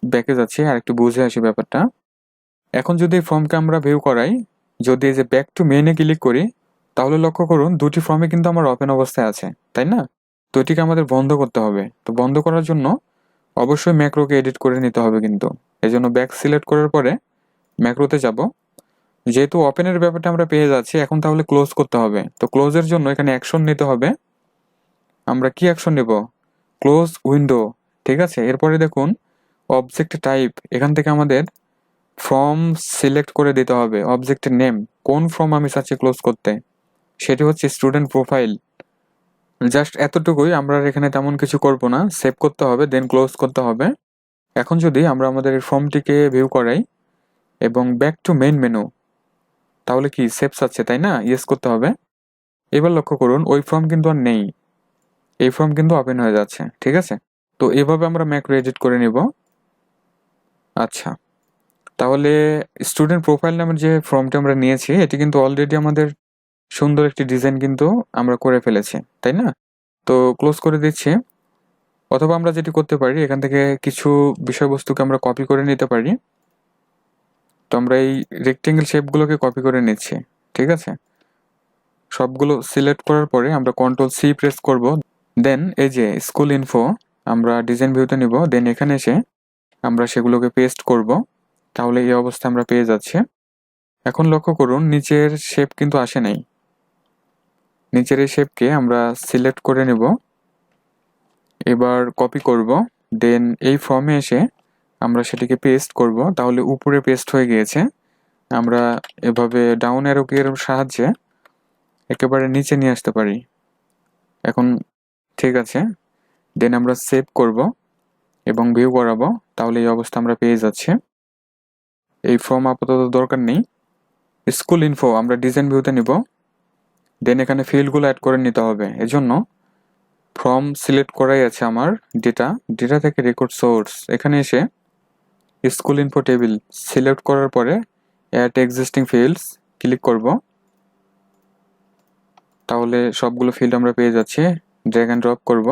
ব্যাকে যাচ্ছি আর একটু বুঝে আসি ব্যাপারটা। এখন যদি এই ফর্মকে আমরা ভিউ করাই, যদি এই যে ব্যাক টু মেইনে ক্লিক করি, তাহলে লক্ষ্য করুন দুটি ফর্মই কিন্তু আমার ওপেন অবস্থায় আছে, তাই না? তো এটিকে আমাদের বন্ধ করতে হবে। তো বন্ধ করার জন্য অবশ্যই ম্যাক্রোকে এডিট করে নিতে হবে কিন্তু। এই জন্য ব্যাক সিলেক্ট করার পরে ম্যাক্রোতে যাব। যেহেতু ওপেনের ব্যাপারটা আমরা পেয়ে যাচ্ছি, এখন তাহলে ক্লোজ করতে হবে। তো ক্লোজের জন্য এখানে অ্যাকশন নিতে হবে। আমরা কি অ্যাকশন নেব? ক্লোজ উইন্ডো, ঠিক আছে। এরপরে দেখুন অবজেক্ট টাইপ, এখান থেকে আমাদের ফর্ম সিলেক্ট করে দিতে হবে। অবজেক্টের নেম, কোন ফর্ম আমি চাচ্ছি ক্লোজ করতে, সেটি হচ্ছে স্টুডেন্ট প্রোফাইল। জাস্ট এতটুকুই, আমরা আর এখানে তেমন কিছু করব না। সেভ করতে হবে, দেন ক্লোজ করতে হবে। এখন যদি আমরা আমাদের এই ফর্মটিকে ভিউ করাই এবং ব্যাক টু মেইন মেনু, তাহলে কি সেভ চাচ্ছে, তাই না? ইয়েস করতে হবে। এবার লক্ষ্য করুন ওই ফর্ম কিন্তু আর নেই, এই ফর্ম কিন্তু ওপেন হয়ে যাচ্ছে, ঠিক আছে। তো এভাবে আমরা ম্যাক্রো এডিট করে নিব। আচ্ছা, তাহলে স্টুডেন্ট প্রোফাইল নামের যে ফর্মটা আমরা নিয়েছি, এটি কিন্তু অলরেডি আমাদের সুন্দর একটি ডিজাইন কিন্তু আমরা করে ফেলেছি, তাই না? তো ক্লোজ করে দিচ্ছি। অথবা আমরা যেটি করতে পারি, এখান থেকে কিছু বিষয়বস্তুকে আমরা কপি করে নিতে পারি। তো আমরা এই রেক্টেঙ্গেল শেপগুলোকে কপি করে নিচ্ছি, ঠিক আছে। সবগুলো সিলেক্ট করার পরে আমরা কন্ট্রোল সি প্রেস করব। দেন এই যে স্কুল ইনফো আমরা ডিজাইন ভিউতে নিব। দেন এখানে এসে আমরা সেগুলোকে পেস্ট করব। তাহলে এই অবস্থা আমরা পেয়ে যাচ্ছি। এখন লক্ষ্য করুন নিচের শেপ কিন্তু আসে নাই। নিচের এই শেপকে আমরা সিলেক্ট করে নেব, এবার কপি করব। দেন এই ফর্মে এসে আমরা সেটিকে পেস্ট করব। তাহলে উপরে পেস্ট হয়ে গিয়েছে। আমরা এভাবে ডাউন অ্যারোকের সাহায্যে একেবারে নিচে নিয়ে আসতে পারি। এখন ঠিক আছে। দেন আমরা সেভ করব এবং ভিউ করাবো। তাহলে এই অবস্থা আমরা পেয়ে যাচ্ছি। এই ফর্ম আপাতত দরকার নেই। স্কুল ইনফো আমরা ডিজাইন ভিউতে নিব। দেন এখানে ফিল্ডগুলো অ্যাড করে নিতে হবে। এজন্য ফর্ম সিলেক্ট করাই আছে আমার, ডেটা থেকে রেকর্ড সোর্স, এখানে এসে স্কুল ইনফো টেবিল সিলেক্ট করার পরে অ্যাড এক্সিস্টিং ফিল্ডস ক্লিক করব। তাহলে সবগুলো ফিল্ড আমরা পেয়ে যাচ্ছি। ড্র্যাগ অ্যান্ড ড্রপ করব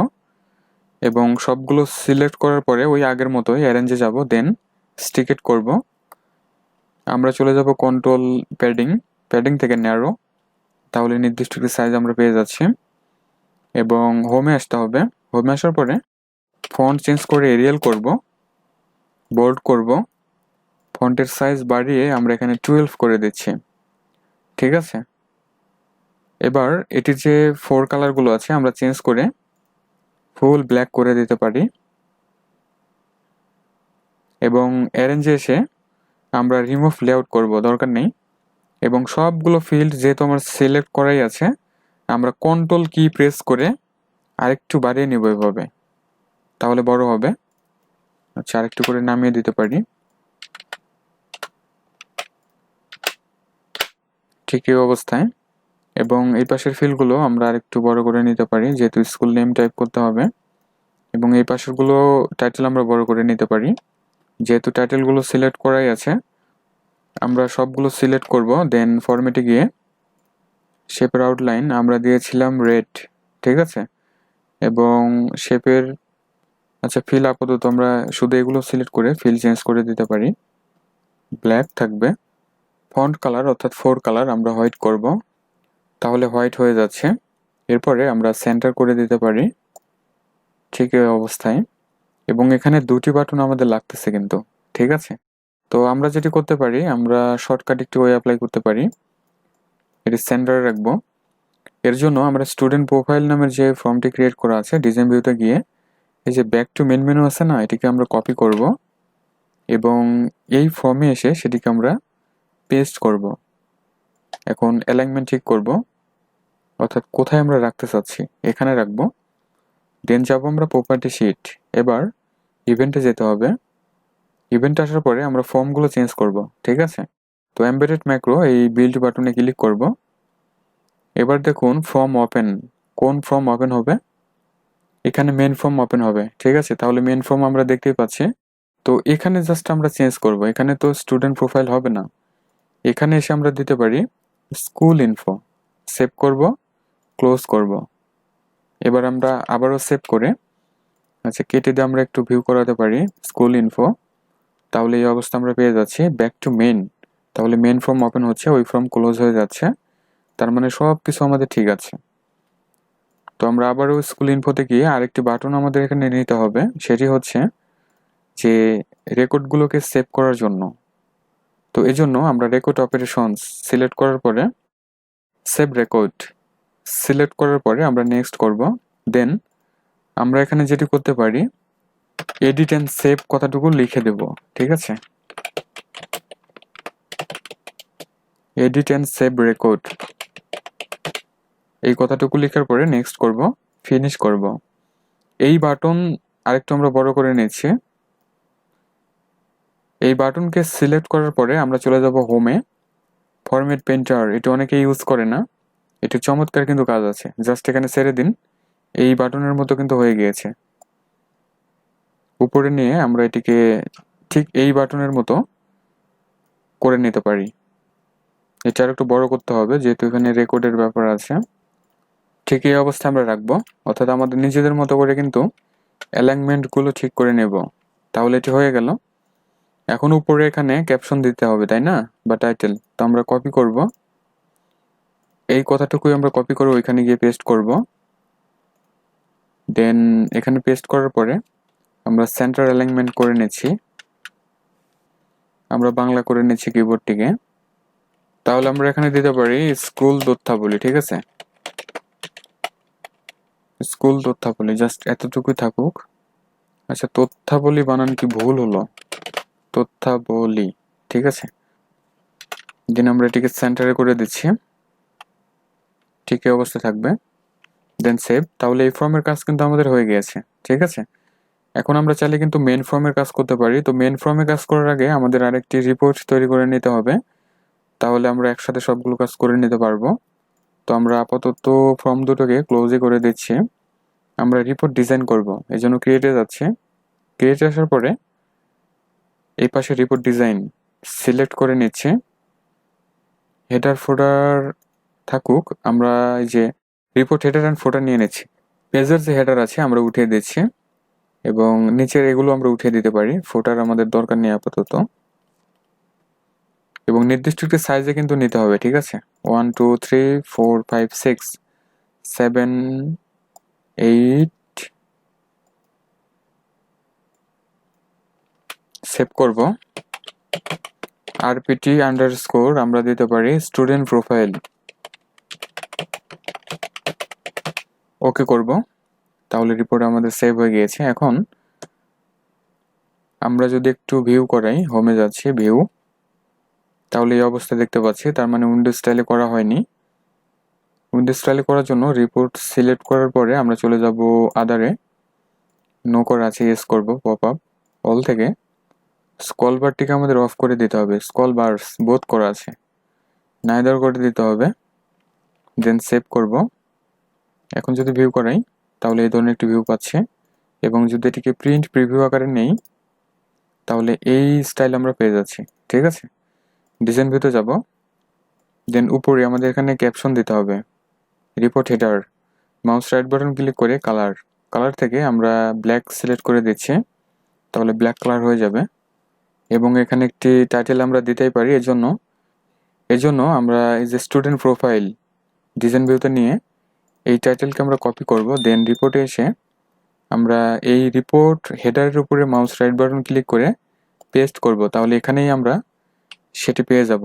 এবং সবগুলো সিলেক্ট করার পরে ওই আগের মতোই অ্যারেঞ্জে যাব। দেন স্টিকেট করব। আমরা চলে যাব কন্ট্রোল প্যাডিং থেকে ন্যারো। তাহলে নির্দিষ্ট একটি সাইজ আমরা পেয়ে যাচ্ছি এবং হোমে আসতে হবে। হোমে আসার পরে ফন্ট চেঞ্জ করে এরিয়াল করব, বোল্ড করব। ফন্টের সাইজ বাড়িয়ে আমরা এখানে 12 করে দিচ্ছি, ঠিক আছে। এবার এটির যে 4 কালারগুলো আছে আমরা চেঞ্জ করে ফুল ব্ল্যাক করে দিতে পারি এবং অ্যারেঞ্জে এসে আমরা রিমুভ লেআউট করব, দরকার নেই। এবং সবগুলো ফিল্ড যেহেতু আমার সিলেক্ট করাই আছে, আমরা কন্ট্রোল কি প্রেস করে আরেকটু বাড়িয়ে নিব এভাবে, তাহলে বড় হবে। আচ্ছা, আরেকটু করে নামিয়ে দিতে পারি, ঠিক এই অবস্থায়। এবং এই পাশের ফিল্ডগুলো আমরা আরেকটু বড় করে নিতে পারি, যেহেতু স্কুল নেম টাইপ করতে হবে। এবং এই পাশেরগুলো টাইটেল আমরা বড় করে নিতে পারি, যেহেতু টাইটেলগুলো সিলেক্ট করাই আছে। আমরা সবগুলো সিলেক্ট করব। দেন ফরম্যাটে গিয়ে শেপের আউটলাইন আমরা দিয়েছিলাম রেড, ঠিক আছে। এবং শেপের আচ্ছা ফিল আপাতত আমরা শুধু এগুলো সিলেক্ট করে ফিল চেঞ্জ করে দিতে পারি, ব্ল্যাক থাকবে। ফন্ট কালার অর্থাৎ 4 কালার আমরা হোয়াইট করব, তাহলে হোয়াইট হয়ে যাচ্ছে। এরপরে আমরা সেন্টার করে দিতে পারি, ঠিক এই অবস্থায়। এবং এখানে দুটি বাটন আমাদের লাগতেছে কিন্তু, ঠিক আছে। তো আমরা যেটি করতে পারি, আমরা শর্টকাট একটি ওয়ে অ্যাপ্লাই করতে পারি। এটি সেন্টারে রাখবো। এর জন্য আমরা স্টুডেন্ট প্রোফাইল নামের যে ফর্মটি ক্রিয়েট করা আছে, ডিজাইন ভিউতে গিয়ে এই যে ব্যাক টু মেন মেনু আছে না, এটিকে আমরা কপি করব এবং এই ফর্মে এসে সেটিকে আমরা পেস্ট করব। এখন অ্যালাইনমেন্ট ঠিক করব, অর্থাৎ কোথায় আমরা রাখতে চাচ্ছি এখানে রাখবো। দেন যাব আমরা প্রপার্টি শিট। এবার ইভেন্টে যেতে হবে। ইভেন্টে আসার পরে আমরা ফর্মগুলো চেঞ্জ করব, ঠিক আছে। তো এমবেডেড ম্যাক্রো এই বিল্ড বাটনে ক্লিক করব। এবার দেখুন ফর্ম ওপেন, কোন ফর্ম ওপেন হবে? এখানে মেন ফর্ম ওপেন হবে, ঠিক আছে। তাহলে মেন ফর্ম আমরা দেখতেই পাচ্ছি। তো এখানে জাস্ট আমরা চেঞ্জ করব, এখানে তো স্টুডেন্ট প্রোফাইল হবে না। এখানে এসে আমরা দিতে পারি স্কুল ইনফো। সেভ করব, ক্লোজ করব। এবার আমরা আবারও সেভ করে আচ্ছা কেটে দিয়ে আমরা একটু ভিউ করাতে পারি স্কুল ইনফো। তাহলে এই অবস্থা আমরা পেয়ে যাচ্ছি ব্যাক টু মেন। তাহলে মেন ফর্ম ওপেন হচ্ছে, ওই ফর্ম ক্লোজ হয়ে যাচ্ছে, তার মানে সব কিছু আমাদের ঠিক আছে। তো আমরা আবারও স্কুল ইনফোতে গিয়ে আরেকটি বাটন আমাদের এখানে নিতে হবে, সেটি হচ্ছে যে রেকর্ডগুলোকে সেভ করার জন্য। তো এই জন্য আমরা রেকর্ড অপারেশনস সিলেক্ট করার পরে সেভ রেকর্ড সিলেক্ট করার পরে আমরা নেক্সট করব। দেন আমরা এখানে যেটি করতে পারি, এডিট অ্যান্ড সেভ কথাটুকু লিখে দেব, ঠিক আছে? এডিট অ্যান্ড সেভ রেকর্ড এই কথাটুকু লেখার পরে নেক্সট করব, ফিনিশ করব। এই বাটন আরেকটু আমরা বড় করে নিচ্ছি। এই বাটনকে সিলেক্ট করার পরে আমরা চলে যাব হোমে। ফরম্যাট পেন্টার এটা অনেকে ইউজ করে না, এটা চমৎকার কিন্তু কাজ আছে, জাস্ট এখানে ছেড়ে দিন, এই বাটনের মতো কিন্তু হয়ে গিয়েছে। উপরে নিয়ে আমরা এটিকে ঠিক এই বাটনের মতো করে নিতে পারি। এটা আর একটু বড় করতে হবে যেহেতু এখানে রেকর্ডের ব্যাপার আছে। ঠিক এই অবস্থায় আমরা রাখবো, অর্থাৎ আমাদের নিজেদের মতো করে কিন্তু অ্যালাইনমেন্টগুলো ঠিক করে নেব। তাহলে এটি হয়ে গেল। এখন উপরে এখানে ক্যাপশন দিতে হবে, তাই না, বা টাইটেল। তো আমরা কপি করব, এই কথাটুকুই আমরা কপি করে ওইখানে গিয়ে পেস্ট করব। দেন এখানে পেস্ট করার পরে আমরা সেন্টার অ্যালাইনমেন্ট করে নিচ্ছি, আমরা বাংলা করে নিচ্ছি কিবোর্ডটিকে। তাহলে আমরা এখানে দিতে পারি স্কুল তথ্যাবলী, ঠিক আছে? স্কুল তথ্যাবলী, জাস্ট এতটুকুই থাকুক। আচ্ছা, তথ্যাবলী বানান কি ভুল হলো? তথ্যাবলী, ঠিক আছে। দেন আমরা এটিকে সেন্টারে করে দিচ্ছি, ঠিক এই অবস্থা থাকবে। দেন সেভ। তাহলে এই ফর্মের কাজ কিন্তু আমাদের হয়ে গিয়েছে, ঠিক আছে। এখন আমরা চাইলে কিন্তু মেন ফর্মের কাজ করতে পারি। তো মেন ফর্মে কাজ করার আগে আমাদের আরেকটি রিপোর্ট তৈরি করে নিতে হবে, তাহলে আমরা একসাথে সবগুলো কাজ করে নিতে পারবো। তো আমরা আপাতত ফর্ম দুটোকে ক্লোজই করে দিচ্ছি। আমরা রিপোর্ট ডিজাইন করব, এই জন্য ক্রিয়েটে যাচ্ছে। ক্রিয়েটে আসার পরে এই পাশে রিপোর্ট ডিজাইন সিলেক্ট করে নিচ্ছে। হেডার ফোল্ডার থাকুক, আমরা এই যে রিপোর্ট হেডার অ্যান্ড ফোল্ডার নিয়ে নিচ্ছি। পেজের যে হেডার আছে আমরা উঠিয়ে দিচ্ছি এবং নিচের এগুলো আমরা উঠিয়ে দিতে পারি, ফোল্ডার আমাদের দরকার নেই আপাতত। এবং নির্দিষ্ট একটি সাইজে কিন্তু নিতে হবে, ঠিক আছে? 1 2 3 4 5 6 7 8 সেভ করব। আরপিটি আন্ডারস্কোর আমরা দিতে পারি স্টুডেন্ট প্রোফাইল, ওকে করব। তাহলে রিপোর্ট আমাদের সেভ হয়ে গিয়েছে। এখন আমরা যদি একটু ভিউ করাই, হোমে যাচ্ছি, ভিউ, তাহলে এই অবস্থা দেখতে পাচ্ছি। তার মানে উইন্ডোজ স্টাইলে করা হয়নি। উইন্ডোজ স্টাইলে করার জন্য রিপোর্ট সিলেক্ট করার পরে আমরা চলে যাব আদারে, নো করা আছে, ইয়েস করব। পপ আপ অল থেকে স্ক্রল বারটিকে আমাদের অফ করে দিতে হবে, স্ক্রল বারস বোথ করা আছে, নাইদার করে দিতে হবে। দেন সেভ করব। এখন যদি ভিউ করাই তাহলে এই ধরনের একটি ভিউ পাচ্ছে, এবং যদি এটিকে প্রিন্ট প্রিভিউ আকারে নেই তাহলে এই স্টাইল আমরা পেয়ে যাচ্ছি, ঠিক আছে। ডিজাইন ভিউতে যাব। দেন উপরে আমাদের এখানে ক্যাপশন দিতে হবে, report header, mouse right button click করে কালার থেকে আমরা ব্ল্যাক সিলেক্ট করে দিচ্ছি, তাহলে ব্ল্যাক কালার হয়ে যাবে। এবং এখানে একটি টাইটেল আমরা দিতেই পারি, এজন্য আমরা এই যে স্টুডেন্ট প্রোফাইল ডিজাইন ভিউতে নিয়ে এই টাইটেলকে আমরা কপি করব। দেন রিপোর্টে এসে আমরা এই রিপোর্ট হেডারের উপরে মাউস রাইট বাটন ক্লিক করে পেস্ট করব, তাহলে এখানেই আমরা সেটি পেয়ে যাব,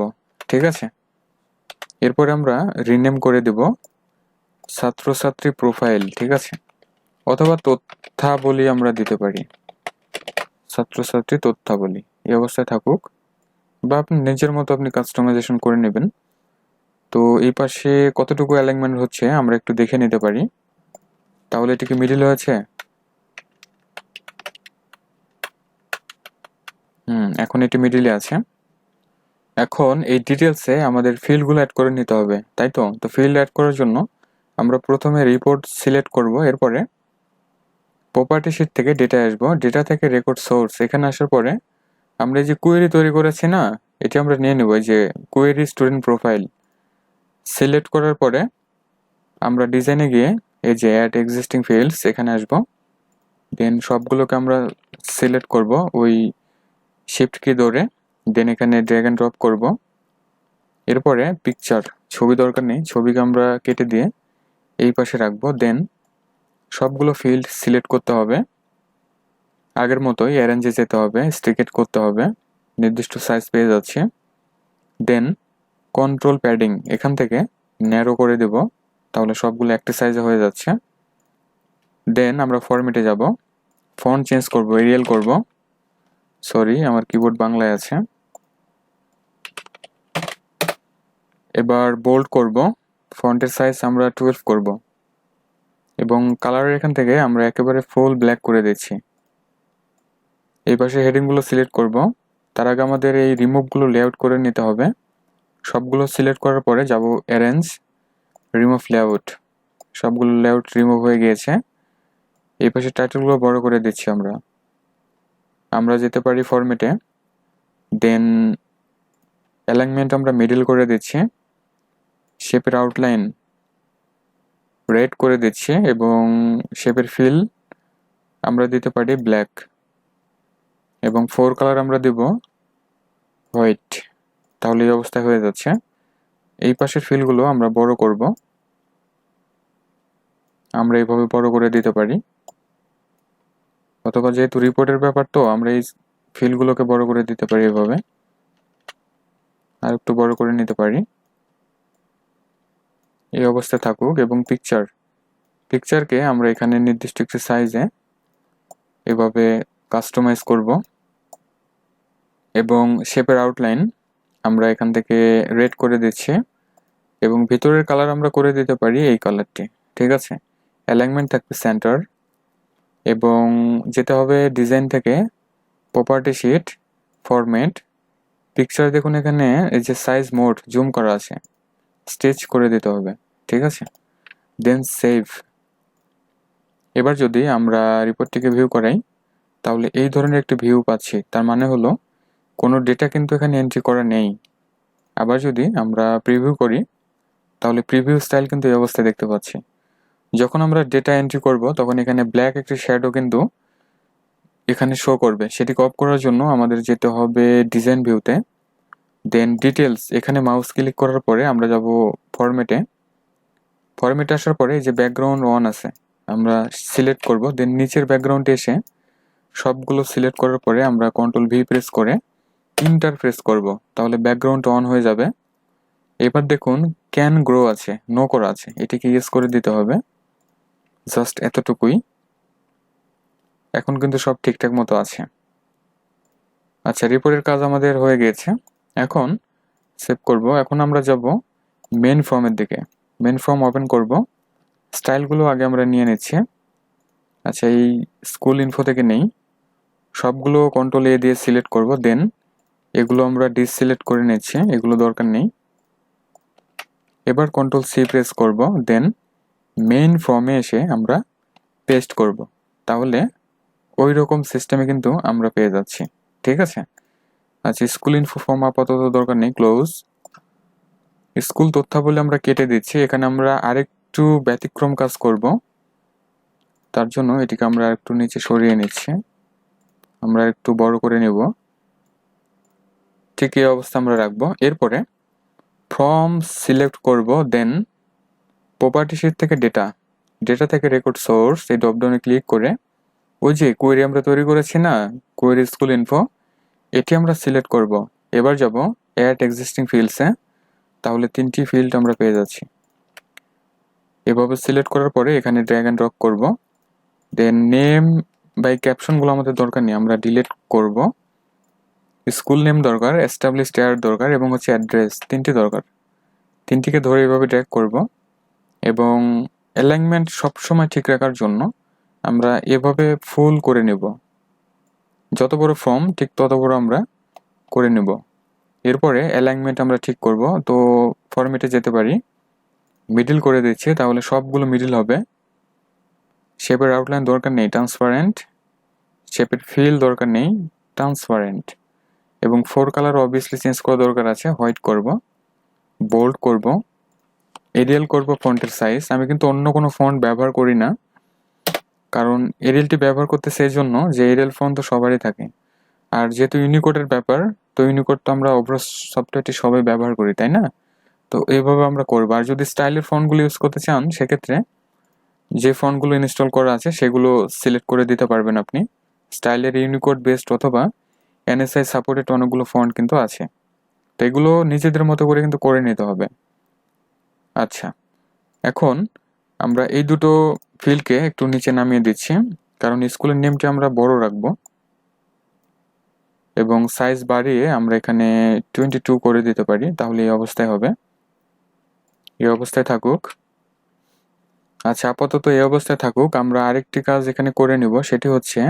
ঠিক আছে। এরপরে আমরা রিনেম করে দেব ছাত্রছাত্রী প্রোফাইল, ঠিক আছে, অথবা তথ্যাবলী আমরা দিতে পারি, ছাত্রছাত্রী তথ্যাবলী এই অবস্থায় থাকুক, বা আপনি নিজের মতো আপনি কাস্টমাইজেশন করে নেবেন। তো এই পাশে কতটুকু অ্যালাইনমেন্ট হচ্ছে আমরা একটু দেখে নিতে পারি। তাহলে এটিকে মিডিল হয়েছে। এখন এটি মিডিলে আছে। এখন এই ডিটেলসে আমাদের ফিল্ডগুলো অ্যাড করে নিতে হবে, তাই তো। তো ফিল্ড অ্যাড করার জন্য আমরা প্রথমে রিপোর্ট সিলেক্ট করব, এরপরে প্রপার্টি শিট থেকে ডেটা আসবো, ডেটা থেকে রেকর্ড সোর্স, এখানে আসার পরে আমরা এই যে কোয়েরি তৈরি করেছি না, এটি আমরা নিয়ে নেব। এই যে কোয়েরি স্টুডেন্ট প্রোফাইল সিলেক্ট করার পরে আমরা ডিজাইনে গিয়ে এই যে অ্যাড এক্সিস্টিং ফিল্ডস এখানে আসবো। দেন সবগুলোকে আমরা সিলেক্ট করব ওই শিফট কি ধরে দেন এখানে ড্র্যাগ অ্যান্ড ড্রপ করব। এরপরে পিকচার, ছবি দরকার নেই, ছবিকে আমরা কেটে দিয়ে এই পাশে রাখবো। দেন সবগুলো ফিল্ড সিলেক্ট করতে হবে, আগের মতোই অ্যারেঞ্জে যেতে হবে, স্ট্রিকেট করতে হবে, নির্দিষ্ট সাইজ পেয়ে যাচ্ছে। দেন কন্ট্রোল প্যাডিং এখান থেকে ন্যারো করে দেব, তাহলে সবগুলো একটা সাইজে হয়ে যাচ্ছে। দেন আমরা ফরম্যাটে যাব, ফন্ট চেঞ্জ করব, এরিয়াল করব, সরি আমার কিবোর্ড বাংলায় আছে। এবার বোল্ড করব, ফন্টের সাইজ আমরা 12 করব এবং কালারের এখান থেকে আমরা একেবারে ফুল ব্ল্যাক করে দিচ্ছি। এই পাশে হেডিংগুলো সিলেক্ট করব, তার আগে আমাদের এই রিমুভগুলো লেআউট করে নিতে হবে। সবগুলো সিলেক্ট করার পরে যাব অ্যারেঞ্জ, রিমুভ লেআউট, সবগুলো লেআউট রিমুভ হয়ে গিয়েছে। এই পাশে টাইটেলগুলো বড় করে দিচ্ছি আমরা যেতে পারি ফরম্যাটে, দেন অ্যালাইনমেন্ট আমরা মিডল করে দিচ্ছি, শেপের আউটলাইন রেড করে দিচ্ছি এবং শেপের ফিল আমরা দিতে পারি ব্ল্যাক এবং ফোর কালার আমরা দেব হোয়াইট, তাহলে এই অবস্থা হয়ে যাচ্ছে। এই পাশের ফিলগুলো আমরা বড় করব, আমরা এইভাবে বড় করে দিতে পারি, অথবা যেহেতু রিপোর্টের ব্যাপার তো আমরা এই ফিলগুলোকে বড় করে দিতে পারি, এভাবে আর একটু বড় করে নিতে পারি। এই অবস্থায় থাকুক। এবং পিকচারকে আমরা এখানে নির্দিষ্ট একটি সাইজে এভাবে কাস্টমাইজ করব এবং শেপের আউটলাইন আমরা এখান থেকে রেড করে দিচ্ছি এবং ভিতরের কালার আমরা করে দিতে পারি এই কালারটি, ঠিক আছে। অ্যালাইনমেন্ট থাকবে সেন্টার এবং যেতে হবে ডিজাইন থেকে প্রপার্টি শিট, ফরম্যাট, পিকচার, দেখুন এখানে এই যে সাইজ মোড জুম করা আছে, স্টেচ করে দিতে হবে, ঠিক আছে। দেন সেভ। এবার যদি আমরা রিপোর্টটিকে ভিউ করাই তাহলে এই ধরনের একটি ভিউ পাচ্ছি, তার মানে হলো কোনো ডেটা কিন্তু এখানে এন্ট্রি করা নেই। আবার যদি আমরা প্রিভিউ করি তাহলে প্রিভিউ স্টাইল কিন্তু এই অবস্থায় দেখতে পাচ্ছি। যখন আমরা ডেটা এন্ট্রি করব তখন এখানে ব্ল্যাক একটি শ্যাডো কিন্তু এখানে শো করবে। সেটিকে অফ করার জন্য আমাদের যেতে হবে ডিজাইন ভিউতে, দেন ডিটেলস, এখানে মাউস ক্লিক করার পরে আমরা যাব ফরম্যাটে আসার পরে এই যে ব্যাকগ্রাউন্ড অন আছে আমরা সিলেক্ট করব, দেন নিচের ব্যাকগ্রাউন্ডে এসে সবগুলো সিলেক্ট করার পরে আমরা কন্ট্রোল ভি প্রেস করে ইন্টার প্রেস করব, তাহলে ব্যাকগ্রাউন্ড অন হয়ে যাবে। এবার দেখুন ক্যান গ্রো আছে, নো করা আছে, এটিকে ইয়েস করে দিতে হবে, জাস্ট এতটুকুই। এখন কিন্তু সব ঠিকঠাক মতো আছে। আচ্ছা, রিপোর্টের কাজ আমাদের হয়ে গিয়েছে, এখন সেভ করব। এখন আমরা যাব মেন ফর্মের দিকে, মেন ফর্ম ওপেন করব, স্টাইলগুলো আগে আমরা নিয়ে নিচ্ছি। আচ্ছা, এই স্কুল ইনফো থেকে নেই, সবগুলো কন্ট্রোল এ দিয়ে সিলেক্ট করব, দেন এগুলো আমরা ডিসিলেক্ট করে নিচ্ছি, এগুলো দরকার নেই। এবার কন্ট্রোল সি প্রেস করব, দেন মেইন ফর্মে এসে আমরা পেস্ট করব, তাহলে ওই রকম সিস্টেমে কিন্তু আমরা পেয়ে যাচ্ছি, ঠিক আছে। আচ্ছা, স্কুল ইনফো ফর্ম আপাতত দরকার নেই, ক্লোজ। স্কুল তথ্যাবলী আমরা কেটে দিচ্ছি, এখানে আমরা আরেকটু ব্যতিক্রম কাজ করব, তার জন্য এটিকে আমরা একটু নিচে সরিয়ে নিচ্ছি, আমরা একটু বড় করে নেব, ঠিক এই অবস্থা আমরা রাখবো। এরপরে ফর্ম সিলেক্ট করব, দেন প্রপার্টি শিট থেকে ডেটা থেকে রেকর্ড সোর্স, এই ড্রপডাউনে ক্লিক করে ওই যে কোয়েরি আমরা তৈরি করেছি না, কোয়েরি স্কুল ইনফো, এটি আমরা সিলেক্ট করব। এবার যাব অ্যাড এক্সিস্টিং ফিল্ডসে, তাহলে 3টি ফিল্ড আমরা পেয়ে যাচ্ছি। এভাবে সিলেক্ট করার পরে এখানে ড্র্যাগ অ্যান্ড ড্রপ করব, দেন নেম বাই ক্যাপশনগুলো আমাদের দরকার নেই, আমরা ডিলিট করব। স্কুল নেম দরকার, এস্টাবলিশড ইয়ার দরকার এবং হচ্ছে অ্যাড্রেস, 3টি দরকার। 3টিকে ধরে এভাবে ড্র্যাগ করব এবং অ্যালাইনমেন্ট সবসময় ঠিক রাখার জন্য আমরা এভাবে ফুল করে নেব, যত বড় ফর্ম ঠিক তত বড় আমরা করে নেব। এরপরে অ্যালাইনমেন্ট আমরা ঠিক করব, তো ফরম্যাটে যেতে পারি, মিডল করে দিচ্ছি, তাহলে সবগুলো মিডল হবে। শেপের আউটলাইন দরকার নেই, ট্রান্সপারেন্ট, শেপের ফিল দরকার নেই, ট্রান্সপারেন্ট, এবং ফোর কালার অবভিয়াসলি চেঞ্জ করা দরকার আছে, হোয়াইট করব, বোল্ড করব, এরিয়াল করব ফন্টের সাইজ। আমি কিন্তু অন্য কোনো ফন্ট ব্যবহার করি না, কারণ এরিয়ালটি ব্যবহার করতে সেই জন্য যে এরিয়াল ফন্ট তো সবারই থাকে, আর যেহেতু ইউনিকোডের ব্যাপার, তো ইউনিকোড তো আমরা ওভারঅল সফটওয়্যারটি সবাই ব্যবহার করি, তাই না? তো এইভাবে আমরা করবো। আর যদি স্টাইলের ফন্টগুলো ইউজ করতে চান, সেক্ষেত্রে যে ফন্টগুলো ইনস্টল করা আছে সেগুলো সিলেক্ট করে দিতে পারবেন আপনি। স্টাইলের ইউনিকোড বেসড অথবা এনএসআই সাপোর্টেড অনেকগুলো ফন্ট কিন্তু আছে, তো এগুলো নিজেদের মতো করে কিন্তু করে নিতে হবে। আচ্ছা, এখন আমরা এই দুটো ফিল্ডকে একটু নিচে নামিয়ে দিচ্ছি, কারণ স্কুলের নেমটি আমরা বড় রাখবো এবং সাইজ বাড়িয়ে আমরা এখানে 22 করে দিতে পারি, তাহলে এই অবস্থায় হবে। এই অবস্থায় থাকুক। আচ্ছা, আপাতত এই অবস্থায় থাকুক। আমরা আরেকটি কাজ এখানে করে নিব, সেটি হচ্ছে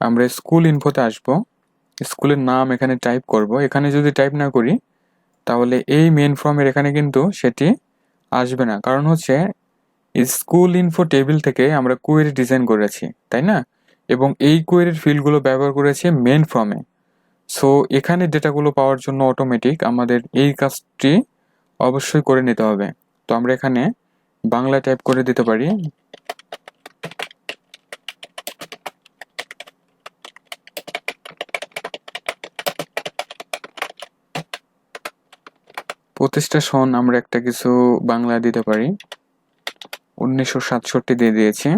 আমরা স্কুল ইনফোতে আসব, স্কুলের নাম এখানে টাইপ করব। এখানে যদি টাইপ না করি তাহলে এই মেন ফর্মের এখানে কিন্তু সেটি আসবে না, কারণ হচ্ছে স্কুল ইনফো টেবিল থেকে আমরা কোয়েরি ডিজাইন করেছি, তাই না? এবং এই কোয়েরির ফিল্ডগুলো ব্যবহার করেছি মেন ফর্মে। সো এখানে ডেটাগুলো পাওয়ার জন্য অটোমেটিক আমাদের এই কাজটি অবশ্যই করে নিতে হবে। তো আমরা এখানে বাংলা টাইপ করে দিতে পারি। প্রতিষ্ঠা সন আমরা একটা কিছু বাংলা দিতে পারি, 1967 দিয়ে দিয়েছি।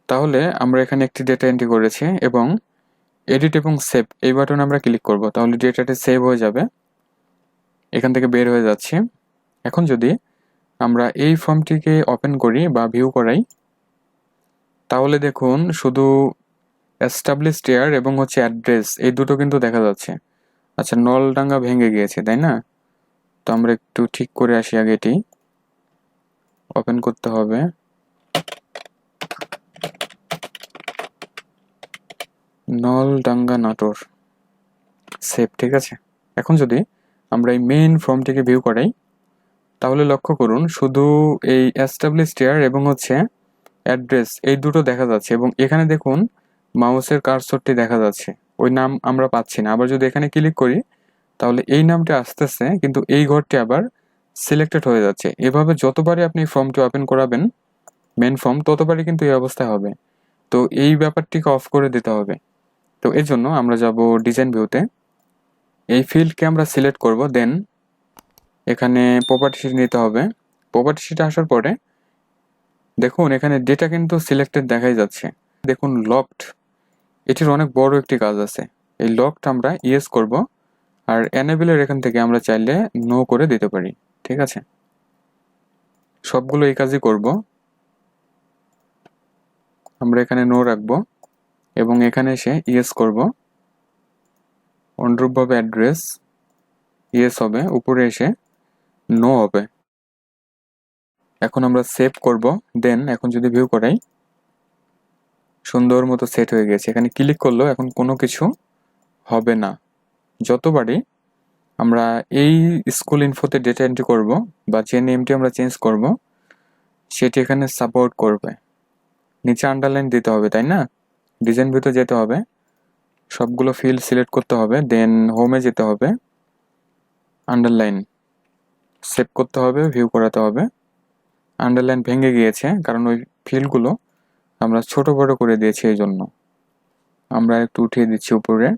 তাহলে আমরা এখানে একটি ডেটা এন্ট্রি করেছি এবং এডিট এবং সেভ এই বাটনে আমরা ক্লিক করব, তাহলে ডেটাটি সেভ হয়ে যাবে, এখান থেকে বের হয়ে যাচ্ছে। এখন যদি আমরা এই ফর্মটিকে ওপেন করি বা ভিউ করাই, তাহলে দেখুন শুধু এস্টাবলিশড ইয়ার এবং হচ্ছে অ্যাড্রেস এই দুটো কিন্তু দেখা যাচ্ছে। আচ্ছা, নলডাঙ্গা ভেঙে গিয়েছে, তাই না? তো আমরা একটু ঠিক করে আসি, আগে এটি ওপেন করতে হবে। নলডাঙ্গা নাটোর, সেভ, ঠিক আছে। এখন যদি আমরা এই মেইন ফর্মটিকে ভিউ করাই, তাহলে লক্ষ্য করুন শুধু এই এস্টাবলিশড ইয়ার এবং হচ্ছে অ্যাড্রেস এই দুটো দেখা যাচ্ছে এবং এখানে দেখুন মাউসের কার্সরটি দেখা যাচ্ছে, ওই নাম আমরা পাচ্ছি না। আবার যদি এখানে ক্লিক করি তাহলে এই নামটি আসতেছে, কিন্তু এই ঘরটি আবার সিলেক্টেড হয়ে যাচ্ছে। এভাবে যতবারই আপনি ফর্মটি ওপেন করাবেন মেন ফর্ম, ততবারই কিন্তু এই অবস্থায় হবে। তো এই ব্যাপারটিকে অফ করে দিতে হবে। তো এর জন্য আমরা যাব ডিজাইন ভিউতে, এই ফিল্ডকে আমরা সিলেক্ট করব, দেন এখানে প্রপার্টি শিট নিতে হবে। প্রপার্টি শিটে আসার পরে দেখুন এখানে ডেটা কিন্তু সিলেক্টেড দেখাই যাচ্ছে। দেখুন লকড, এটির অনেক বড় একটি কাজ আছে। এই লকড আমরা ইয়েস করব, আর এনেবলের এখান থেকে আমরা চাইলে নো করে দিতে পারি, ঠিক আছে? সবগুলো এই কাজই করব। আমরা এখানে নো রাখবো এবং এখানে এসে ইয়েস করব। অনুরূপভাবে অ্যাড্রেস ইয়েস হবে, উপরে এসে নো হবে। এখন আমরা সেভ করব, দেন এখন যদি ভিউ করাই, সুন্দর মতো সেট হয়ে গেছে। এখানে ক্লিক করলেও এখন কোনো কিছু হবে না। যতবারই আমরা এই স্কুল ইনফোতে ডেটা এন্ট্রি করব বা যে নেমটি আমরা চেঞ্জ করব সেটি এখানে সাপোর্ট করবে। নিচে আন্ডারলাইন দিতে হবে, তাই না? ডিজাইন ভিউতে যেতে হবে, সবগুলো ফিল্ড সিলেক্ট করতে হবে, দেন হোমে যেতে হবে, আন্ডারলাইন সেভ করতে হবে, ভিউ করাতে হবে। আন্ডারলাইন ভেঙে গিয়েছে কারণ ওই ফিল্ডগুলো আমরা ছোট বড় করে দিয়েছি, এই জন্য আমরা একটু উঠিয়ে দিচ্ছি উপরে,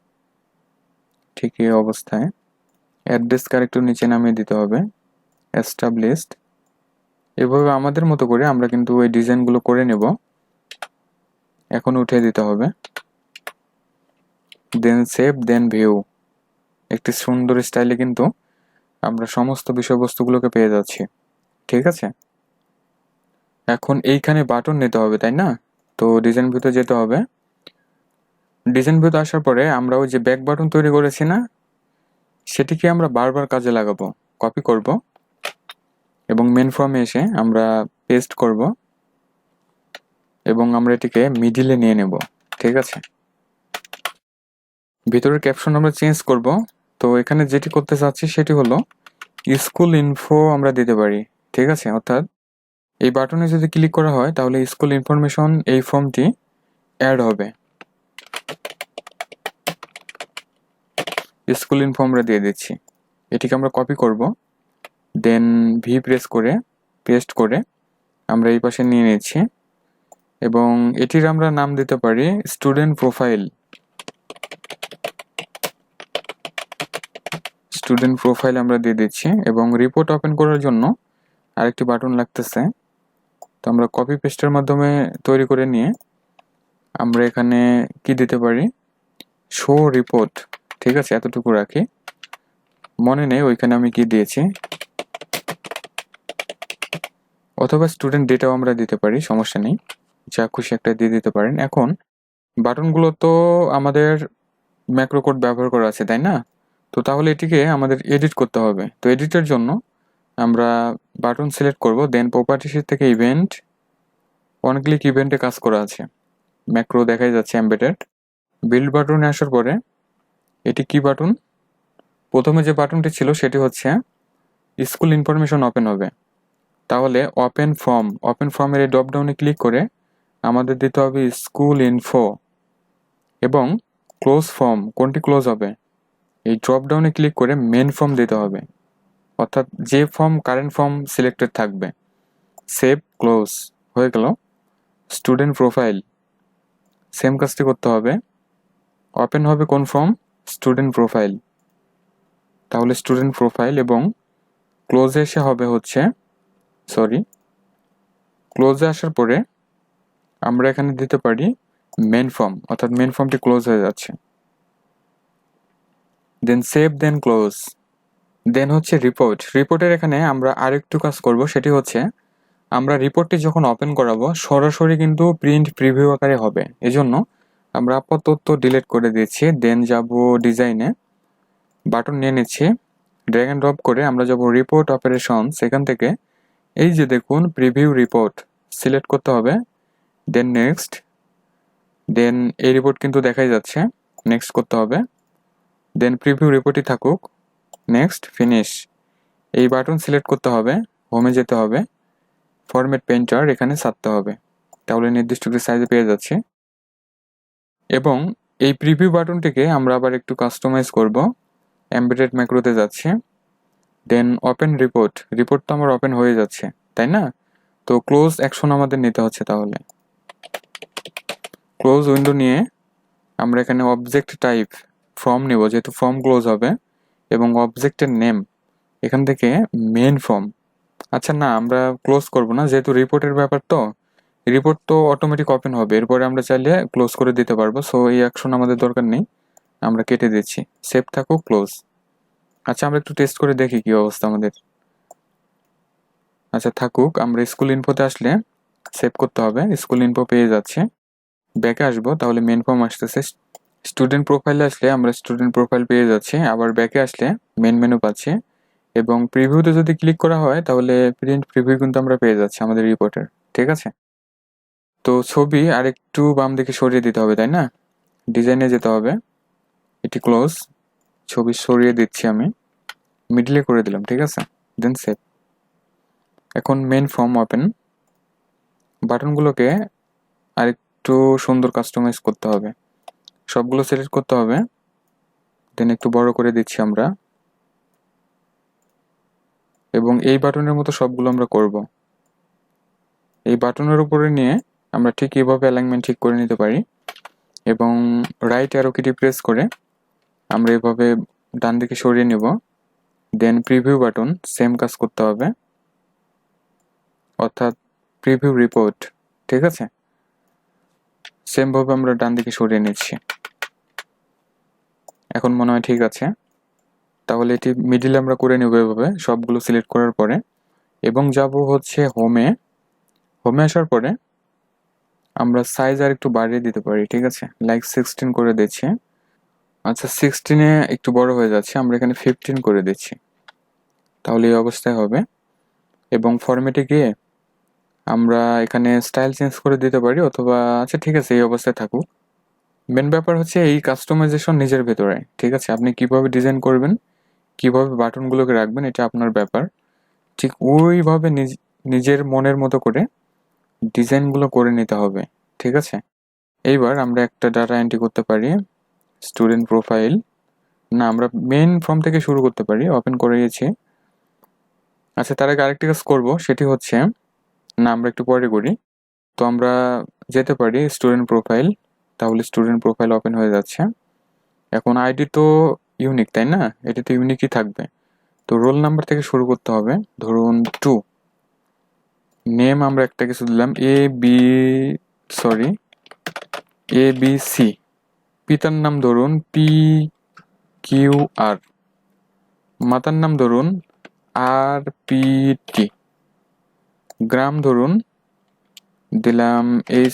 ঠিক এই অবস্থায়। অ্যাড্রেস কারেক্টর নিচে নামিয়ে দিতে হবে, এস্টাবলিশড। এভাবে আমাদের মতো করে আমরা কিন্তু ওই ডিজাইনগুলো করে নেব। এখন উঠিয়ে দিতে হবে, দেন সেভ, দেন ভিউ। একটি সুন্দর স্টাইলে কিন্তু আমরা সমস্ত বিষয়বস্তুগুলোকে পেয়ে যাচ্ছি, ঠিক আছে? এখন এইখানে বাটন নিতে হবে, তাই না? তো ডিজাইন ভিউতে যেতে হবে। ডিজাইন ভিউতে আসার পরে আমরা ওই যে ব্যাক বাটন তৈরি করেছি না, সেটিকে আমরা বারবার কাজে লাগাবো। কপি করব এবং মেন ফর্মে এসে আমরা পেস্ট করব এবং আমরা এটিকে মিডিলে নিয়ে নেব, ঠিক আছে? ভিতরের ক্যাপশন আমরা চেঞ্জ করব। তো এখানে যেটি করতে চাচ্ছি সেটি হলো স্কুল ইনফো আমরা দিতে পারি, ঠিক আছে? অর্থাৎ এই বাটনে যদি ক্লিক করা হয় তাহলে স্কুল ইনফরমেশন এই ফর্মটি অ্যাড হবে। স্কুল ইনফো আমরা দিয়ে দিচ্ছি। এটিকে আমরা কপি করব, দেন ভি প্রেস করে পেস্ট করে আমরা এই পাশে নিয়ে নিচ্ছি এবং এটির আমরা নাম দিতে পারি স্টুডেন্ট প্রোফাইল। স্টুডেন্ট প্রোফাইল আমরা দিয়ে দিচ্ছি এবং রিপোর্ট ওপেন করার জন্য আরেকটি বাটন লাগতেছে। তো আমরা কপি পেস্টের মাধ্যমে তৈরি করে নিয়ে আমরা এখানে কি দিতে পারি, শো রিপোর্ট। ঠিক আছে, এতটুকু রাখি, মনে নেই ওইখানে আমি কি দিয়েছি। অথবা স্টুডেন্ট ডেটাও আমরা দিতে পারি, সমস্যা নেই, যা খুশি একটা দিয়ে দিতে পারেন। এখন বাটনগুলো তো আমাদের ম্যাক্রো কোড ব্যবহার করা আছে, তাই না? তো তাহলে এটিকে আমাদের এডিট করতে হবে। তো এডিটের জন্য আমরা বাটন সিলেক্ট করব, দেন প্রপার্টিস থেকে ইভেন্ট, ওয়ান ক্লিক ইভেন্টে কাজ করা আছে, ম্যাক্রো দেখাই যাচ্ছে এমবেডেড। বিল্ড বাটনে আসার পরে এটি কি বাটন, প্রথমে যে বাটনটি ছিল সেটি হচ্ছে স্কুল ইনফরমেশন ওপেন হবে। তাহলে ওপেন ফর্মের এই ড্রপডাউনে ক্লিক করে আমাদের দিতে হবে স্কুল ইনফো, এবং ক্লোজ ফর্ম, কোনটি ক্লোজ হবে, এই ড্রপডাউনে ক্লিক করে মেন ফর্ম দিতে হবে, অর্থাৎ যে ফর্ম কারেন্ট ফর্ম সিলেক্টেড থাকবে। সেভ ক্লোজ হয়ে গেল। স্টুডেন্ট প্রোফাইল, সেম কাজটি করতে হবে, ওপেন হবে কোন ফর্ম, স্টুডেন্ট প্রোফাইল। তাহলে স্টুডেন্ট প্রোফাইল এবং ক্লোজে এসে হবে হচ্ছে ক্লোজে আসার পরে আমরা এখানে দিতে পারি মেন ফর্ম, অর্থাৎ মেন ফর্মটি ক্লোজ হয়ে যাচ্ছে। দেন সেভ, দেন ক্লোজ। দেন হচ্ছে রিপোর্টের এখানে আমরা আরেকটু কাজ করব, সেটি হচ্ছে আমরা রিপোর্টটি যখন ওপেন করাবো সরাসরি কিন্তু প্রিন্ট প্রিভিউ আকারে হবে, এজন্য আমরা আপাতত ডিলিট করে দিচ্ছি। দেন যাব ডিজাইনে, বাটন নিয়ে নিচ্ছি, ড্র্যাগ অ্যান্ড ড্রপ করে আমরা যাব রিপোর্ট অপারেশন, সেখান থেকে এই যে দেখুন প্রিভিউ রিপোর্ট সিলেক্ট করতে হবে। দেন নেক্সট, দেন এই রিপোর্ট কিন্তু দেখাই যাচ্ছে, নেক্সট করতে হবে। দেন প্রিভিউ রিপোর্টই থাকুক, নেক্সট, ফিনিশ। এই বাটন সিলেক্ট করতে হবে, হোমে যেতে হবে, ফরম্যাট পেইন্টার এখানে ছাড়তে হবে, তাহলে নির্দিষ্ট একটি সাইজে পেয়ে যাচ্ছে। এবং এই প্রিভিউ বাটনটিকে আমরা আবার একটু কাস্টমাইজ করব, এমবেডেড ম্যাক্রোতে যাচ্ছে, দেন ওপেন রিপোর্ট তো আমার ওপেন হয়ে যাচ্ছে, তাই না? তো ক্লোজ অ্যাকশন আমাদের নিতে হচ্ছে, তাহলে ক্লোজ উইন্ডো নিয়ে আমরা এখানে অবজেক্ট টাইপ ফর্ম নেব, যেহেতু ফর্ম ক্লোজ হবে, এবং অবজেক্টের নেম এখান থেকে মেন ফর্ম। আচ্ছা না, আমরা ক্লোজ করব না, যেহেতু রিপোর্টের ব্যাপার, তো রিপোর্ট তো অটোমেটিক ওপেন হবে, এরপরে আমরা চাইলে ক্লোজ করে দিতে পারবো। সো এই অ্যাকশন আমাদের দরকার নেই, আমরা কেটে দিচ্ছি, সেভ থাকুক, ক্লোজ। আচ্ছা আমরা একটু টেস্ট করে দেখি কি অবস্থা আমাদের। আচ্ছা থাকুক, আমরা স্কুল ইনফোতে আসলে সেভ করতে হবে, স্কুল ইনফো পেয়ে যাচ্ছে। ব্যাকে আসবো, তাহলে মেন ফর্ম আসতেছে। স্টুডেন্ট প্রোফাইলে আসলে আমরা স্টুডেন্ট প্রোফাইল পেয়ে যাচ্ছি, আবার ব্যাকে আসলে মেন মেনু পাচ্ছি, এবং প্রিভিউতে যদি ক্লিক করা হয় তাহলে প্রিন্ট প্রিভিউ কিন্তু আমরা পেয়ে যাচ্ছি আমাদের রিপোর্টের। ঠিক আছে, তো ছবি আরেকটু বাম দিকে সরিয়ে দিতে হবে, তাই না? ডিজাইনে যেতে হবে, এটি ক্লোজ, ছবি সরিয়ে দিচ্ছি আমি, মিডলে করে দিলাম, ঠিক আছে, দেন সেভ। এখন মেন ফর্ম ওপেন, বাটনগুলোকে আরেকটু সুন্দর কাস্টমাইজ করতে হবে, সবগুলো সিলেক্ট করতে হবে, দেন একটু বড় করে দিচ্ছি আমরা, এবং এই বাটনের মতো সবগুলো আমরা করব। এই বাটনের উপরে নিয়ে আমরা ঠিক এইভাবে অ্যালাইনমেন্ট ঠিক করে নিতে পারি, এবং রাইট অ্যারো কিটি প্রেস করে আমরা এভাবে ডান দিকে সরিয়ে নেব। দেন প্রিভিউ বাটন, সেম কাজ করতে হবে, অর্থাৎ প্রিভিউ রিপোর্ট, ঠিক আছে, সেম ভাবে আমরা ডান দিকে সরিয়ে নিচ্ছি। এখন মনে হয় ঠিক আছে, তাহলে এটি মিডিলে আমরা করে নেব এভাবে সবগুলো সিলেক্ট করার পরে, এবং যাব হচ্ছে হোমে আসার পরে আমরা সাইজ আর একটু বাড়িয়ে দিতে পারি, ঠিক আছে, লাইক 16 করে দিচ্ছি। আচ্ছা 16-এ একটু বড় হয়ে যাচ্ছে, আমরা এখানে 15 করে দিচ্ছি, তাহলে এই অবস্থায় হবে। এবং ফরম্যাটে গিয়ে আমরা এখানে স্টাইল চেঞ্জ করে দিতে পারি, অথবা আচ্ছা ঠিক আছে এই অবস্থায় থাকুক। মেন ব্যাপার হচ্ছে এই কাস্টমাইজেশন নিজের ভেতরে, ঠিক আছে, আপনি কিভাবে ডিজাইন করবেন, কিভাবে বাটনগুলোকে রাখবেন, এটা আপনার ব্যাপার। ঠিক ওইভাবে নিজের মনের মতো করে ডিজাইনগুলো করে নিতে হবে, ঠিক আছে। এইবার আমরা একটা ডাটা এন্ট্রি করতে পারি, স্টুডেন্ট প্রোফাইল, না আমরা মেইন ফর্ম থেকে শুরু করতে পারি, ওপেন করেছি। আচ্ছা তার আগে আরেকটি কাজ করবো, সেটি হচ্ছে, না আমরা একটু পরে করি। তো আমরা যেতে পারি স্টুডেন্ট প্রোফাইল, তাহলে স্টুডেন্ট প্রোফাইল ওপেন হয়ে যাচ্ছে। এখন আইডি তো ইউনিক, তাই না? এটি তো ইউনিকই থাকবে। তো রোল নাম্বার থেকে শুরু করতে হবে, ধরুন 2। নেম আমরা একটা কিছু দিলাম ABC। পিতার নাম ধরুন PQR, মাতার নাম ধরুন RPT, গ্রাম ধরুন দিলাম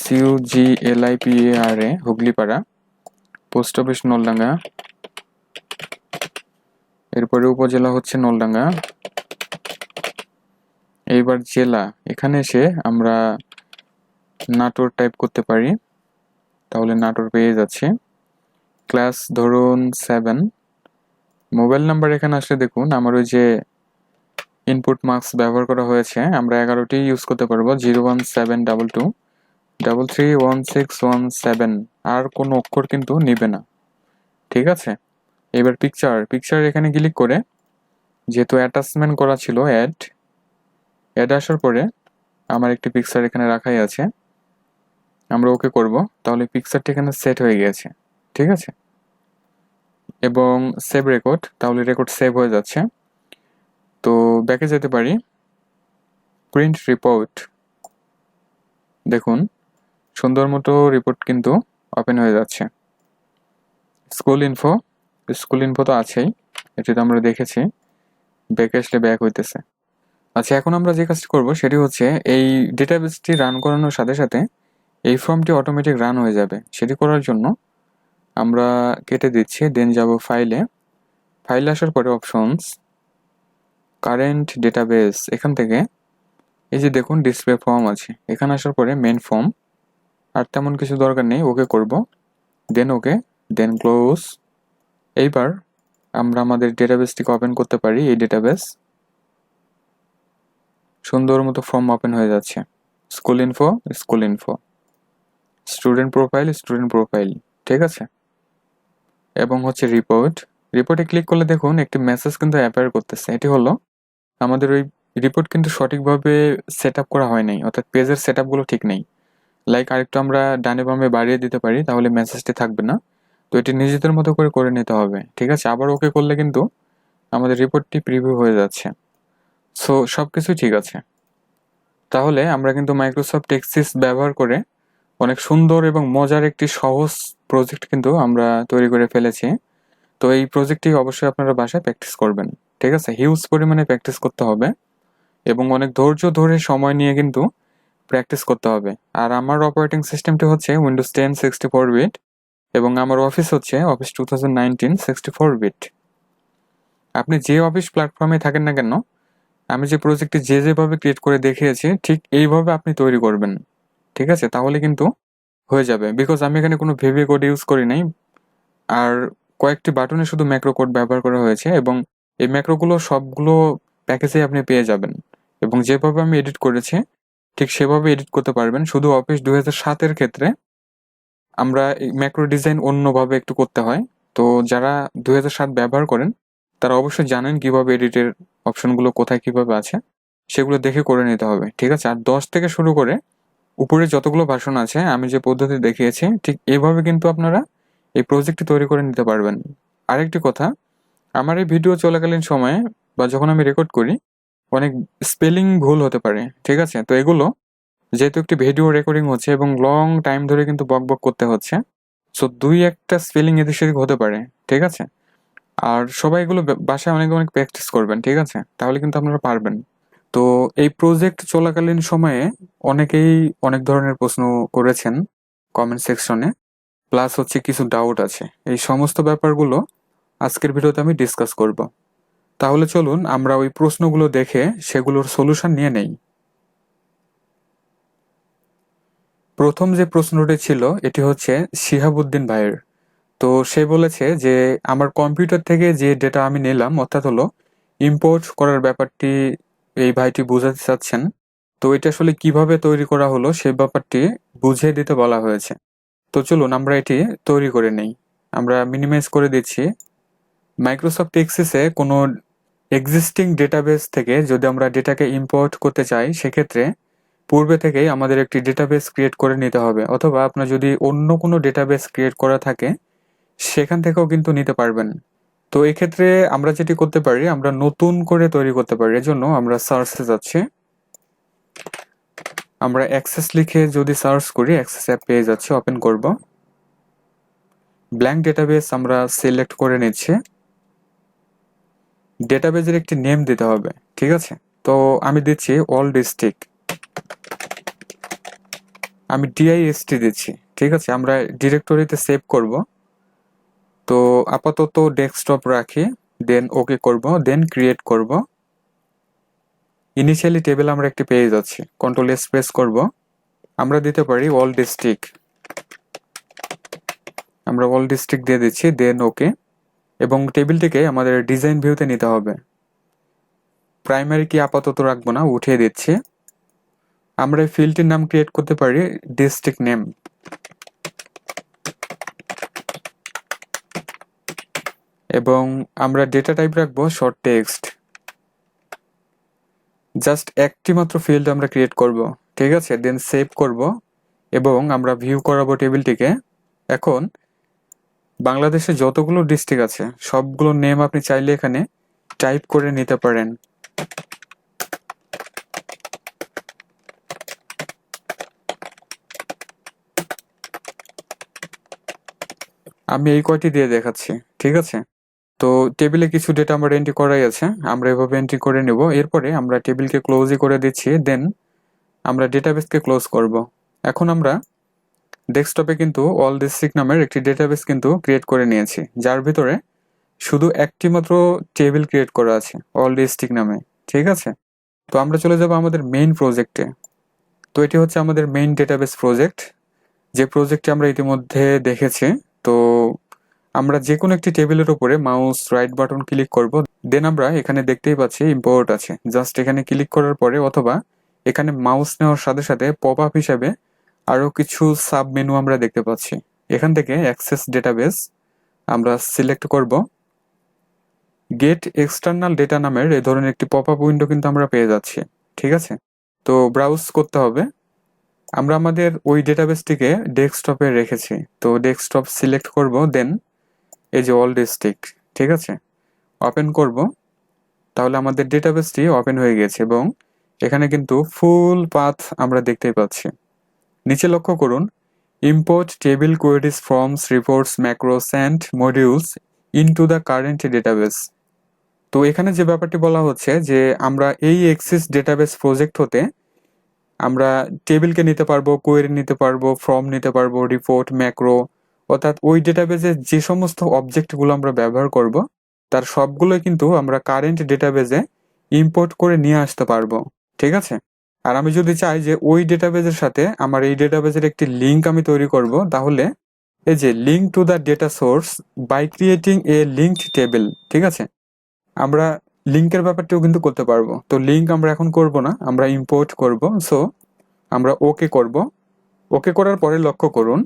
SUGLIPARA Hugliparha, post office Naldanga, এরপরে উপজেলা হচ্ছে নলডাঙ্গা। এইবার জেলা, এখানে এসে আমরা নাটোর টাইপ করতে পারি, তাহলে নাটোর পেয়ে যাচ্ছে। ক্লাস ধরুন 7। মোবাইল নাম্বার এখানে আসলে দেখুন আমার ওই যে ইনপুট মার্কস ব্যবহার করা হয়েছে, আমরা 11টি ইউজ করতে পারবো, 01722231617। আর কোনো অক্ষর কিন্তু নিবে না, ঠিক আছে? এবার পিকচার এখানে ক্লিক করে, যেহেতু অ্যাটাচমেন্ট করা ছিল অ্যাড আসার পরে আমার একটি পিকচার এখানে রাখাই আছে, আমরা ওকে করব, তাহলে পিকচারটি এখানে সেট হয়ে গিয়েছে, ঠিক আছে? এবং সেভ রেকর্ড, তাহলে রেকর্ড সেভ হয়ে যাচ্ছে। তো ব্যাকে যেতে পারি, প্রিন্ট রিপোর্ট, দেখুন সুন্দর মতো রিপোর্ট কিন্তু ওপেন হয়ে যাচ্ছে। স্কুল ইনফো তো আছেই, এটি তো আমরা দেখেছি। ব্যাকে আসলে ব্যাক হইতেছে। আচ্ছা, এখন আমরা যে কাজটি করব সেটি হচ্ছে এই ডেটাবেসটি রান করানোর সাথে সাথে এই ফর্মটি অটোমেটিক রান হয়ে যাবে। সেটি করার জন্য আমরা কেটে দিচ্ছি, দেন যাব ফাইলে আসার পরে অপশনস, কারেন্ট ডেটাবেস, এখান থেকে এই যে দেখুন ডিসপ্লে ফর্ম আছে, এখানে আসার পরে মেন ফর্ম, আর তেমন কিছু দরকার নেই, ওকে করব, দেন ক্লোজ। এইবার আমরা আমাদের ডেটাবেসটিকে ওপেন করতে পারি। এই ডেটাবেস সুন্দর মতো ফর্ম ওপেন হয়ে যাচ্ছে, স্কুল ইনফো, স্টুডেন্ট প্রোফাইল, ঠিক আছে? এবং হচ্ছে রিপোর্টে ক্লিক করলে দেখুন একটি মেসেজ কিন্তু অ্যাপিয়ার করতেছে। এটি হলো আমাদের ওই রিপোর্ট কিন্তু সঠিকভাবে সেট আপ করা হয় নাই, অর্থাৎ পেজের সেট আপগুলো ঠিক নেই। লাইক আরেকটু আমরা ডানে বামে বাড়িয়ে দিতে পারি, তাহলে মেসেজটি থাকবে না। তো এটি নিজেদের মতো করে নিতে হবে, ঠিক আছে? আবার ওকে করলে কিন্তু আমাদের রিপোর্টটি প্রিভিউ হয়ে যাচ্ছে। সো সব কিছুই ঠিক আছে। তাহলে আমরা কিন্তু মাইক্রোসফট এক্সেস ব্যবহার করে অনেক সুন্দর এবং মজার একটি সহজ প্রজেক্ট কিন্তু আমরা তৈরি করে ফেলেছি। তো এই প্রজেক্টটি অবশ্যই আপনারা বাসায় প্র্যাকটিস করবেন, ঠিক আছে? হিউজ পরিমাণে প্র্যাকটিস করতে হবে এবং অনেক ধৈর্য ধরে সময় নিয়ে কিন্তু প্র্যাকটিস করতে হবে। আর আমার অপারেটিং সিস্টেমটি হচ্ছে উইন্ডোজ 10 64 বিট এবং আমার অফিস হচ্ছে অফিস 2019 64 বিট। আপনি যে অফিস প্ল্যাটফর্মে থাকেন না কেন, আমি যে প্রজেক্টটি যেভাবে ক্রিয়েট করে দেখিয়েছি ঠিক এইভাবে আপনি তৈরি করবেন, ঠিক আছে? তাহলে কিন্তু হয়ে যাবে, বিকজ আমি এখানে কোনো ভিভি কোড ইউজ করি নাই, আর কয়েকটি বাটনে শুধু ম্যাক্রো কোড ব্যবহার করা হয়েছে এবং এই ম্যাক্রোগুলো সবগুলো প্যাকেজে আপনি পেয়ে যাবেন। এবং যেভাবে আমি এডিট করেছি ঠিক সেভাবে এডিট করতে পারবেন। শুধু অফিস 2007 ক্ষেত্রে আমরা এই ম্যাক্রো ডিজাইন অন্যভাবে একটু করতে হয়। তো যারা 2007 ব্যবহার করেন তারা অবশ্যই জানেন কিভাবে এডিটের অপশনগুলো কোথায় কিভাবে আছে, সেগুলো দেখে করে নিতে হবে, ঠিক আছে? আর 10 থেকে শুরু করে উপরে যতগুলো ভার্সন আছে আমি যে পদ্ধতি দেখিয়েছি ঠিক এইভাবে কিন্তু আপনারা এই প্রজেক্টটি তৈরি করে নিতে পারবেন। আরেকটি কথা, আমার এই ভিডিও চলাকালীন সময়ে বা যখন আমি রেকর্ড করি অনেক স্পেলিং ভুল হতে পারে, ঠিক আছে? তো এগুলো যেহেতু একটি ভিডিও রেকর্ডিং হচ্ছে এবং লং টাইম ধরে কিন্তু বক করতে হচ্ছে, সো 2-1টা স্পেলিং এদিক সেদিক হতে পারে, ঠিক আছে? আর সবাই এগুলো বাসায় অনেক অনেক প্র্যাকটিস করবেন, ঠিক আছে? তাহলে কিন্তু আপনারা পারবেন। তো এই প্রজেক্ট চলাকালীন সময়ে অনেকেই অনেক ধরনের প্রশ্ন করেছেন কমেন্ট সেকশনে, প্লাস হচ্ছে কিছু ডাউট আছে। এই সমস্ত ব্যাপারগুলো আজকের ভিডিওতে আমি ডিসকাস করব। তাহলে চলুন আমরা ওই প্রশ্নগুলো দেখে সেগুলোর সলিউশন নিয়ে নেই। প্রথম যে প্রশ্নটি ছিল এটি হচ্ছে শিহাবুদ্দিন ভাইয়ের। তো সে বলেছে যে আমার কম্পিউটার থেকে যে ডেটা আমি নিলাম, অর্থাৎ হলো ইম্পোর্ট করার ব্যাপারটি এই ভাইটি বোঝাতে চাচ্ছেন। তো এটা আসলে কিভাবে তৈরি করা হলো সে ব্যাপারটি বুঝিয়ে দিতে বলা হয়েছে। তো চলুন আমরা এটি তৈরি করে নেই। আমরা মিনিমাইজ করে দিচ্ছি। মাইক্রোসফট এক্সেসে কোনো এক্সিস্টিং ডেটাবেস থেকে যদি আমরা ডেটাকে ইম্পোর্ট করতে চাই সেক্ষেত্রে পূর্বে থেকেই আমাদের একটি ডেটাবেস ক্রিয়েট করে নিতে হবে, অথবা আপনার যদি অন্য কোনো ডেটাবেস ক্রিয়েট করা থাকে সেখান থেকেও কিন্তু নিতে পারবেন। তো এক্ষেত্রে আমরা যেটি করতে পারি, আমরা নতুন করে তৈরি করতে পারি। এর জন্য আমরা সার্চে যাচ্ছি, আমরা অ্যাক্সেস লিখে যদি সার্চ করি অ্যাক্সেস অ্যাপ পেয়ে যাচ্ছে, ওপেন করব। ব্ল্যাঙ্ক ডেটাবেস আমরা সিলেক্ট করে নিচ্ছি। ডেটাবেজের একটি নেম দিতে হবে, ঠিক আছে? তো আমি দিচ্ছি অল ডিস্ট্রিক্ট, আমি ডিআইএসটি দিচ্ছি, ঠিক আছে? আমরা ডিরেক্টরিতে সেভ করব। তো আপাতত ডেস্কটপ রাখি, দেন ওকে করব, দেন ক্রিয়েট করব। ইনিশিয়ালি টেবিল আমরা একটি পেয়ে যাচ্ছি, কন্ট্রোল এস প্রেস করব। আমরা দিতে পারি অল ডিস্ট্রিক্ট, আমরা অল ডিস্ট্রিক্ট দিয়ে দিচ্ছি, দেন ওকে। এবং টেবিলটিকে আমাদের ডিজাইন ভিউতে নিতে হবে। প্রাইমারি কি আপাতত রাখবো না, উঠিয়ে দিচ্ছি। আমরা এই ফিল্ডটির নাম ক্রিয়েট করতে পারি ডিস্ট্রিক্ট নেম, এবং আমরা ডেটা টাইপ রাখবো শর্ট টেক্সট। জাস্ট একটি মাত্র ফিল্ড আমরা ক্রিয়েট করব, ঠিক আছে? দেন সেভ করব এবং আমরা ভিউ করাবো টেবিলটিকে। এখন বাংলাদেশে যতগুলো ডিস্ট্রিক্ট আছে সবগুলো নেম আপনি চাইলে এখানে টাইপ করে নিতে পারেন। আমি এই কয়টি দিয়ে দেখাচ্ছি, ঠিক আছে? তো টেবিলে কিছু ডেটা আমার এন্ট্রি করাই আছে, আমরা এভাবে এন্ট্রি করে নেব। এরপরে আমরা টেবিলকে ক্লোজই করে দিচ্ছি, দেন আমরা ডেটাবেসকে ক্লোজ করব। এখন আমরা ডেস্কটপে কিন্তু অল ডিস্ট্রিক্ট নামের একটি ডেটাবেস কিন্তু ক্রিয়েট করে নিয়েছি, যার ভিতরে শুধু একটি মাত্র টেবিল ক্রিয়েট করা আছে অল ডিস্ট্রিক্ট নামে, ঠিক আছে? তো আমরা চলে যাব আমাদের মেইন প্রজেক্টে। তো এটি হচ্ছে আমাদের মেইন ডেটাবেস প্রজেক্ট, যে প্রজেক্টটি আমরা ইতিমধ্যে দেখেছি। তো আমরা যে কোনো একটি টেবিলের উপরে মাউস রাইট বাটন ক্লিক করব, দেন আমরা এখানে দেখতেই পাচ্ছি ইম্পোর্ট আছে। জাস্ট এখানে ক্লিক করার পরে, অথবা এখানে মাউস নেওয়ার সাথে সাথে পপ আপ হিসাবে আরও কিছু সাব মেনু আমরা দেখতে পাচ্ছি। এখান থেকে অ্যাক্সেস ডেটাবেস আমরা সিলেক্ট করব। গেট এক্সটার্নাল ডেটা নামের এই ধরনের একটি পপ আপ উইন্ডো কিন্তু আমরা পেয়ে যাচ্ছি, ঠিক আছে? তো ব্রাউজ করতে হবে। আমরা আমাদের ওই ডেটাবেসটিকে ডেস্কটপে রেখেছি, তো ডেস্কটপ সিলেক্ট করব, দেন এই যে অল ডিস্ট্রিক্ট, ঠিক আছে? ওপেন করব। তাহলে আমাদের ডেটাবেসটি ওপেন হয়ে গেছে এবং এখানে কিন্তু ফুল পাথ আমরা দেখতেই পাচ্ছি। নিচে লক্ষ্য করুন, import table queries forms reports macros and modules into the current database. তো এখানে যে ব্যাপারটি বলা হচ্ছে যে আমরা এই এক্সিস ডেটাবেস প্রজেক্ট হতে আমরা টেবিলকে নিতে পারবো, কোয়েরি নিতে পারবো, ফর্ম নিতে পারবো, রিপোর্ট, ম্যাক্রো, অর্থাৎ ওই ডেটাবেসে যে সমস্ত অবজেক্টগুলো আমরা ব্যবহার করব তার সবগুলোই কিন্তু আমরা কারেন্ট ডেটাবেসে ইম্পোর্ট করে নিয়ে আসতে পারবো, ঠিক আছে? আর আমি যদি চাই যে ওই ডেটাবেসের সাথে আমার এই ডেটাবেসের একটি লিঙ্ক আমি তৈরি করব, তাহলে এই যে link to the data source by creating a linked table, ঠিক আছে? আমরা লিঙ্কের ব্যাপারটিও কিন্তু করতে পারবো। তো লিঙ্ক আমরা এখন করব না, আমরা ইম্পোর্ট করব। সো আমরা ওকে করব। ওকে করার পরে লক্ষ্য করুন,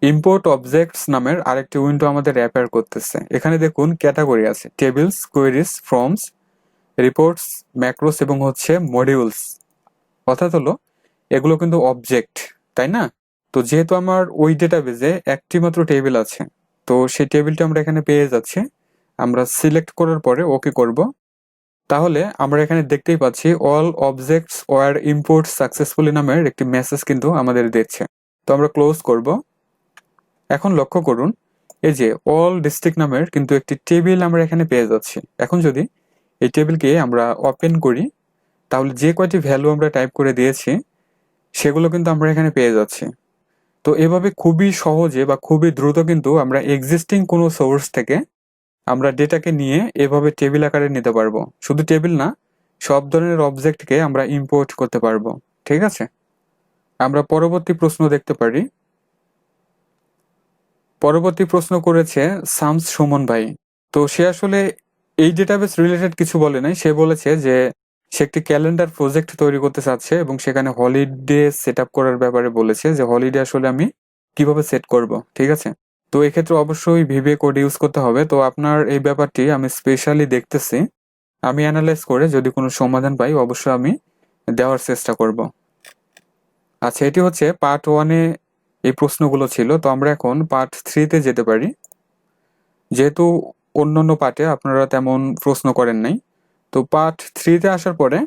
ইম্পোর্ট অবজেক্টস নামের আরেকটি উইন্ডো আমাদের অ্যাপিয়ার করতেছে। এখানে দেখুন ক্যাটাগরি আছে, tables, queries, forms, reports, macOS এবং হচ্ছে মডিউলস। অর্থাৎ হলো এগুলো কিন্তু অবজেক্ট, তাই না? তো যেহেতু আমার ওই ডেটাবেজে একটি মাত্র টেবিল আছে, তো সেই টেবিলটা আমরা এখানে পেয়ে যাচ্ছি। আমরা সিলেক্ট করার পরে ওকে করব। তাহলে আমরা এখানে দেখতেই পাচ্ছি all objects were import successfully নামের একটি মেসেজ কিন্তু আমাদের দিচ্ছে। তো আমরা ক্লোজ করব। এখন লক্ষ্য করুন, এই যে অল ডিস্ট্রিক্ট নামের কিন্তু একটি টেবিল আমরা এখানে পেয়ে যাচ্ছি। এখন যদি এই টেবিলকে আমরা ওপেন করি, তাহলে যে কয়টি ভ্যালু আমরা টাইপ করে দিয়েছি সেগুলো কিন্তু আমরা এখানে পেয়ে যাচ্ছি। তো এভাবে খুবই সহজে বা খুবই দ্রুত কিন্তু আমরা এক্সিস্টিং কোনো সোর্স থেকে আমরা ডেটাকে নিয়ে এভাবে টেবিল আকারে নিতে পারবো। শুধু টেবিল না, সব ধরনের অবজেক্টকে আমরা ইম্পোর্ট করতে পারবো, ঠিক আছে? আমরা পরবর্তী প্রশ্ন দেখতে পারি। পরবর্তী প্রশ্ন করেছে শামস সুমন ভাই। তো সে আসলে এই ডেটাবেস রিলেটেড কিছু বলে নাই, সে বলেছে যে সে একটি ক্যালেন্ডার প্রজেক্ট তৈরি করতে চাচ্ছে এবং সেখানে হলিডে সেট আপ করার ব্যাপারে বলেছে, যে হলিডে আসলে আমি কিভাবে সেট করব, ঠিক আছে? তো এক্ষেত্রে অবশ্যই ভিভে কোড ইউজ করতে হবে। তো আপনার এই ব্যাপারটি আমি স্পেশালি দেখতেছি, আমি অ্যানালাইজ করে যদি কোনো সমাধান পাই অবশ্যই আমি দেওয়ার চেষ্টা করব। আচ্ছা, এটি হচ্ছে পার্ট 1-এ এই প্রশ্নগুলো ছিল। তো আমরা এখন পার্ট 3-তে যেতে পারি। যেহেতু অন্যান্য পার্টে আপনারা তেমন প্রশ্ন করেন নাই, তো পার্ট 3-তে আসার পরে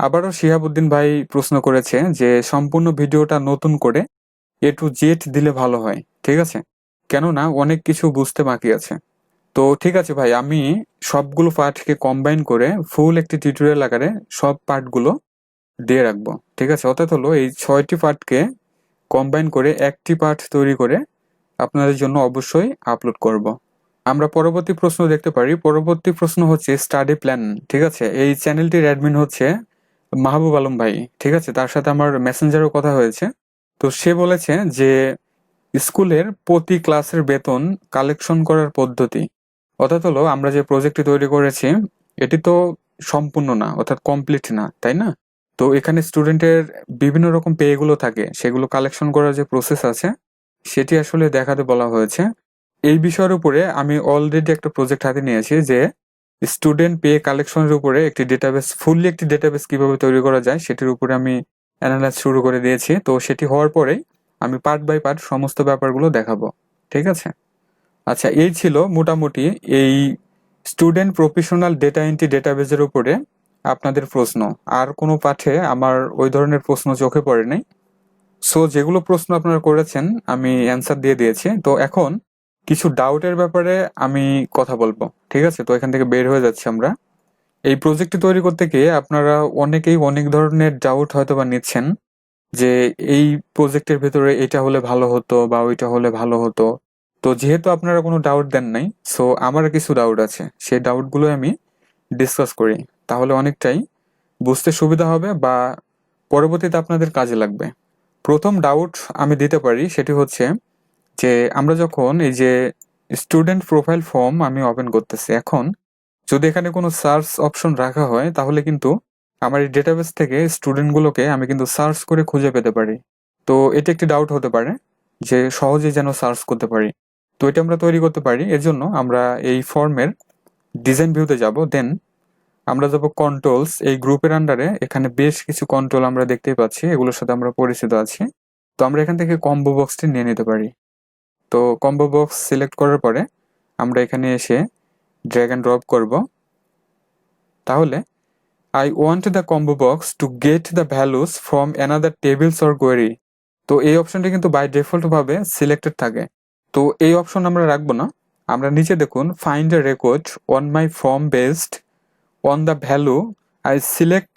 আবারও শিহাবুদ্দিন ভাই প্রশ্ন করেছে যে সম্পূর্ণ ভিডিওটা নতুন করে A to Z দিলে ভালো হয়, ঠিক আছে? কেননা অনেক কিছু বুঝতে বাকি আছে। তো ঠিক আছে ভাই, আমি সবগুলো পার্টকে কম্বাইন করে ফুল একটি টিউটোরিয়াল আকারে সব পার্টগুলো দিয়ে রাখবো, ঠিক আছে? অর্থাৎ হলো এই 6টি পার্টকে কম্বাইন করে একটি পার্ট তৈরি করে আপনাদের জন্য অবশ্যই আপলোড করব। আমরা পরবর্তী প্রশ্ন দেখতে পারি। পরবর্তী প্রশ্ন হচ্ছে স্টাডি প্ল্যান, ঠিক আছে? এই চ্যানেলটির অ্যাডমিন হচ্ছে মাহবুব আলম ভাই, ঠিক আছে? তার সাথে আমার মেসেঞ্জারও কথা হয়েছে। তো সে বলেছে যে স্কুলের প্রতি ক্লাসের বেতন কালেকশন করার পদ্ধতি, অর্থাৎ হলো আমরা যে প্রজেক্টটি তৈরি করেছি এটি তো সম্পূর্ণ না, অর্থাৎ কমপ্লিট না, তাই না? তো এখানে স্টুডেন্টের বিভিন্ন রকম পে গুলো থাকে, সেগুলো কালেকশন করার যে প্রসেস আছে সেটি আসলে দেখাতে বলা হয়েছে। এই বিষয়ের উপরে আমি অলরেডি একটা প্রজেক্ট হাতে নিয়েছি যে স্টুডেন্ট পে কালেকশনের উপরে একটি ডেটাবেস, ফুললি একটি ডেটাবেস কিভাবে তৈরি করা যায় সেটির উপরে আমি অ্যানালাইজ শুরু করে দিয়েছি। তো সেটি হওয়ার পরেই আমি পার্ট বাই পার্ট সমস্ত ব্যাপারগুলো দেখাবো, ঠিক আছে? আচ্ছা, এই ছিল মোটামুটি এই স্টুডেন্ট প্রফেশনাল ডেটা এন্ট্রি ডেটাবেজের উপরে আপনাদের প্রশ্ন। আর কোনো পাঠে আমার ওই ধরনের প্রশ্ন চোখে পড়ে নাই। সো যেগুলো প্রশ্ন আপনারা করেছেন আমি অ্যান্সার দিয়ে দিয়েছি। তো এখন কিছু ডাউটের ব্যাপারে আমি কথা বলবো, ঠিক আছে? তো এখান থেকে বের হয়ে যাচ্ছি আমরা। এই প্রজেক্টটি তৈরি করতে গিয়ে আপনারা অনেকেই অনেক ধরনের ডাউট হয়তো বা নিচ্ছেন যে এই প্রজেক্টের ভেতরে এটা হলে ভালো হতো বা ওইটা হলে ভালো হতো। তো যেহেতু আপনারা কোনো ডাউট দেন নাই, সো আমার কিছু ডাউট আছে, সেই ডাউটগুলো আমি ডিসকাস করি। তাহলে অনেকটাই বুঝতে সুবিধা হবে বা পরবর্তীতে আপনাদের কাজে লাগবে। প্রথম ডাউট আমি দিতে পারি, সেটি হচ্ছে যে আমরা যখন এই যে স্টুডেন্ট প্রোফাইল ফর্ম আমি ওপেন করতেছি, এখন যদি এখানে কোনো সার্চ অপশন রাখা হয় তাহলে কিন্তু আমার এই ডেটাবেস থেকে স্টুডেন্টগুলোকে আমি কিন্তু সার্চ করে খুঁজে পেতে পারি। তো এটি একটি ডাউট হতে পারে যে সহজে যেন সার্চ করতে পারি। তো এটা আমরা তৈরি করতে পারি, এর জন্য আমরা এই ফর্মের ডিজাইন ভিউতে যাব, দেন আমরা যাব কন্ট্রোলস। এই গ্রুপের আন্ডারে এখানে বেশ কিছু কন্ট্রোল আমরা দেখতেই পাচ্ছি, এগুলোর সাথে আমরা পরিচিত আছি। তো আমরা এখান থেকে কম্বো বক্সটি নিয়ে নিতে পারি। তো কম্বো বক্স সিলেক্ট করার পরে আমরা এখানে এসে ড্র্যাগ অ্যান্ড ড্রপ করব। তাহলে I want the combo box to get the values from another tables or query. তো এই অপশনটা কিন্তু বাই ডিফল্ট ভাবে সিলেক্টেড থাকে। তো এই অপশন আমরা রাখবো না। আমরা নিচে দেখুন find a record on my form based on the value I select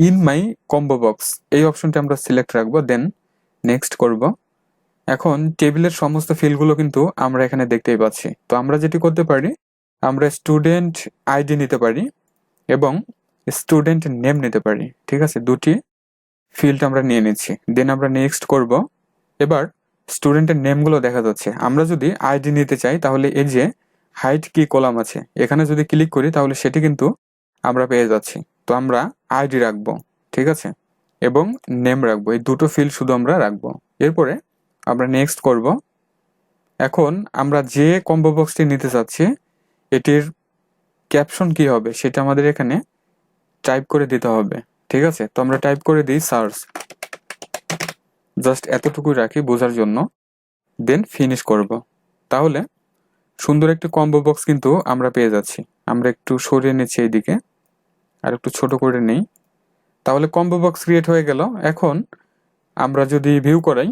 in my combo box, এই অপশনটা আমরা সিলেক্ট রাখবো, দেন নেক্সট করব। এখন টেবিলের সমস্ত ফিল্ডগুলো কিন্তু আমরা এখানে দেখতেই পাচ্ছি। তো আমরা যেটি করতে পারি, আমরা স্টুডেন্ট আইডি নিতে পারি এবং স্টুডেন্ট নেম নিতে পারি, ঠিক আছে? দুটি ফিল্ড আমরা নিয়ে নিচ্ছি, দেন আমরা নেক্সট করব। এবার স্টুডেন্টের নেমগুলো দেখা যাচ্ছে। আমরা যদি আইডি নিতে চাই তাহলে এই যে হাইট কি কলাম আছে এখানে যদি ক্লিক করি তাহলে সেটি কিন্তু আমরা পেয়ে যাচ্ছি। তো আমরা আইডি রাখবো, ঠিক আছে, এবং নেম রাখবো, এই দুটো ফিল্ড শুধু আমরা রাখবো। এরপরে আমরা নেক্সট করব। এখন আমরা যে কম্বো বক্সটি নিতে চাচ্ছি এটির ক্যাপশন কি হবে সেটা আমাদের এখানে টাইপ করে দিতে হবে, ঠিক আছে? তো আমরা টাইপ করে দিই সার্চ, জাস্ট এতটুকুই রাখি বোঝার জন্য, দেন ফিনিশ করব। তাহলে সুন্দর একটি কম্বো বক্স কিন্তু আমরা পেয়ে যাচ্ছি। আমরা একটু সরিয়ে নিচ্ছি এইদিকে, আর একটু ছোট করে নেই। তাহলে কম্বো বক্স ক্রিয়েট হয়ে গেল। এখন আমরা যদি ভিউ করাই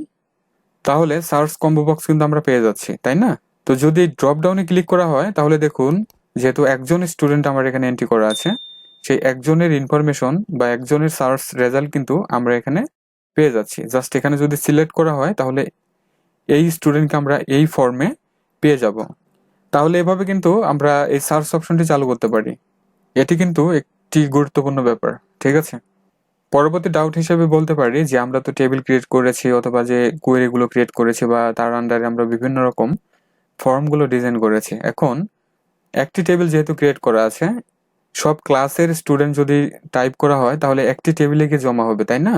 তাহলে সার্চ কম্বো বক্স কিন্তু আমরা পেয়ে যাচ্ছি, তাই না? তো যদি ড্রপ ডাউনে ক্লিক করা হয় তাহলে দেখুন, যেহেতু একজন স্টুডেন্ট আমার এখানে এন্ট্রি করা আছে, সেই একজনের ইনফরমেশন বা একজনের সার্চ রেজাল্ট কিন্তু আমরা এখানে পেয়ে যাচ্ছি। জাস্ট এখানে যদি সিলেক্ট করা হয় তাহলে এই স্টুডেন্টকে আমরা এই ফর্মে পেয়ে যাব। তাহলে এভাবে কিন্তু আমরা এই সার্চ অপশনটি চালু করতে পারি। এটি কিন্তু একটি গুরুত্বপূর্ণ ব্যাপার, ঠিক আছে? পরবর্তী ডাউট হিসেবে বলতে পারি যে আমরা তো টেবিল ক্রিয়েট করেছি অথবা যে কোয়েরিগুলো ক্রিয়েট করেছি বা তার আন্ডারে আমরা বিভিন্ন রকম ফর্মগুলো ডিজাইন করেছি। এখন একটি টেবিল যেহেতু ক্রিয়েট করা আছে, সব ক্লাসের স্টুডেন্ট যদি টাইপ করা হয় তাহলে একটি টেবিলে গিয়ে জমা হবে, তাই না?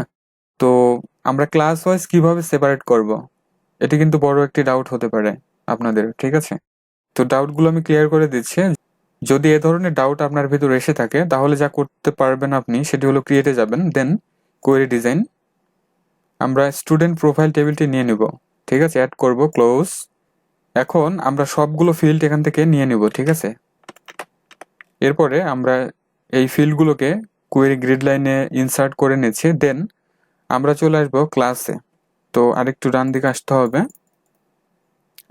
তো আমরা ক্লাস ওয়াইজ কিভাবে সেপারেট করব, এটি কিন্তু বড় একটি ডাউট হতে পারে আপনাদের, ঠিক আছে? তো ডাউটগুলো আমি ক্লিয়ার করে দিচ্ছি। যদি এ ধরনের ডাউট আপনার ভিতরে এসে থাকে তাহলে যা করতে পারবেন আপনি সেটি হলো ক্রিয়েটে যাবেন, দেন কোয়েরি ডিজাইন, আমরা স্টুডেন্ট প্রোফাইল টেবিলটি নিয়ে নিব, ঠিক আছে, অ্যাড করব, ক্লোজ। এখন আমরা সবগুলো ফিল্ড এখান থেকে নিয়ে নিব, ঠিক আছে। এরপরে আমরা এই ফিল্ডগুলোকে কোয়েরি গ্রিড লাইনে ইনসার্ট করে নিচ্ছি। দেন আমরা চলে আসবো ক্লাসে। তো আরেকটু ডান দিকে আসতে হবে।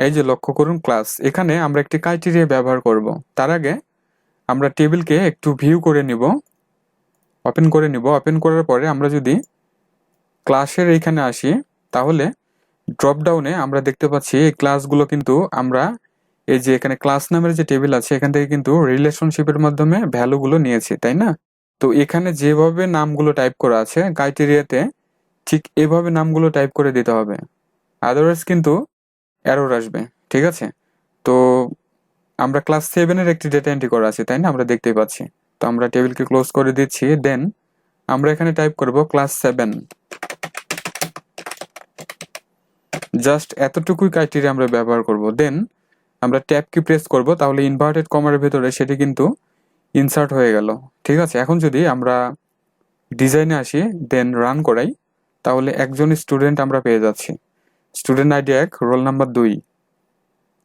এই যে লক্ষ্য করুন ক্লাস, এখানে আমরা একটি ক্রাইটেরিয়া ব্যবহার করব। তার আগে আমরা টেবিলকে একটু ভিউ করে নিব, ওপেন করে নিব। ওপেন করার পরে আমরা যদি ক্লাসের এইখানে আসি, তাহলে ড্রপ ডাউনে আমরা দেখতে পাচ্ছি এই ক্লাসগুলো কিন্তু আমরা এই যে এখানে ক্লাস নামের যে টেবিল আছে এখান থেকে কিন্তু রিলেশনশিপের মাধ্যমে ভ্যালুগুলো নিয়েছি, তাই না? তো এখানে যেভাবে নামগুলো টাইপ করা আছে ক্রাইটেরিয়াতে, ঠিক এভাবে নামগুলো টাইপ করে দিতে হবে, আদারওয়াইজ কিন্তু এরর আসবে, ঠিক আছে। তো আমরা ক্লাস 7-এর একটি ডেটা এন্ট্রি করা আছে, তাই না? আমরা দেখতেই পাচ্ছি। তো আমরা টেবিলকে ক্লোজ করে দিচ্ছি। দেন আমরা এখানে টাইপ করব ক্লাস 7। জাস্ট এতটুকুই ক্রাইটেরিয়া আমরা ব্যবহার করব। দেন আমরা ট্যাব কি প্রেস করব, তাহলে ইনভার্টেড কমার ভেতরে সেটি কিন্তু ইনসার্ট হয়ে গেল, ঠিক আছে। এখন যদি আমরা ডিজাইনে আসি, দেন রান করাই, তাহলে একজন স্টুডেন্ট আমরা পেয়ে যাচ্ছি। স্টুডেন্ট আইডি 1, রোল নাম্বার 2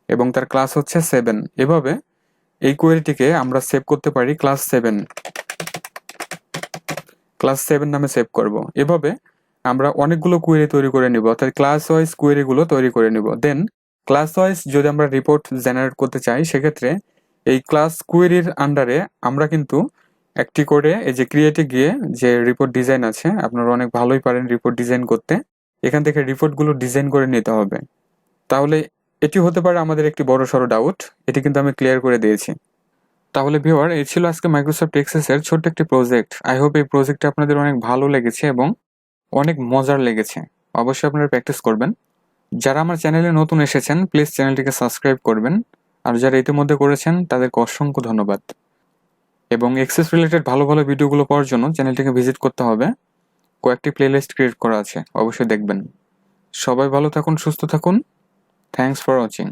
এবং তার ক্লাস হচ্ছে 7। এভাবে এই কোয়েরিটিকে আমরা সেভ করতে পারি ক্লাস 7 নামে সেভ করব। এভাবে আমরা অনেকগুলো কোয়েরি তৈরি করে নিব, অর্থাৎ ক্লাস ওয়াইজ কোয়েরিগুলো তৈরি করে নিব। দেন ক্লাস ওয়াইজ যদি আমরা রিপোর্ট জেনারেট করতে চাই, সেক্ষেত্রে এই ক্লাস কোয়েরির আন্ডারে আমরা কিন্তু একটি করে এই যে ক্রিয়েটে গিয়ে যে রিপোর্ট ডিজাইন আছে, আপনারা অনেক ভালোই পারেন রিপোর্ট ডিজাইন করতে, এখান থেকে রিপোর্টগুলো ডিজাইন করে নিতে হবে। তাহলে এটি হতে পারে আমাদের একটি বড় সড়ো ডাউট, এটি কিন্তু আমি ক্লিয়ার করে দিয়েছি। তাহলে ভিউয়ার, এই ছিল আজকে মাইক্রোসফট এক্সেস এর ছোট্ট একটি প্রজেক্ট। আই হোপ এই প্রজেক্টটা আপনাদের অনেক ভালো লেগেছে এবং অনেক মজার লেগেছে। অবশ্যই আপনারা প্র্যাকটিস করবেন। যারা আমার চ্যানেলে নতুন এসেছেন, প্লিজ চ্যানেলটিকে সাবস্ক্রাইব করবেন। আর যারা ইতিমধ্যে করেছেন তাদেরকে অসংখ্য ধন্যবাদ। এবং এক্সেস রিলেটেড ভালো ভালো ভিডিওগুলো পাওয়ার জন্য চ্যানেলটিকে ভিজিট করতে হবে। কয়েকটি প্লেলিস্ট ক্রিয়েট করা আছে, অবশ্যই দেখবেন। সবাই ভালো থাকুন, সুস্থ থাকুন। Thanks for watching.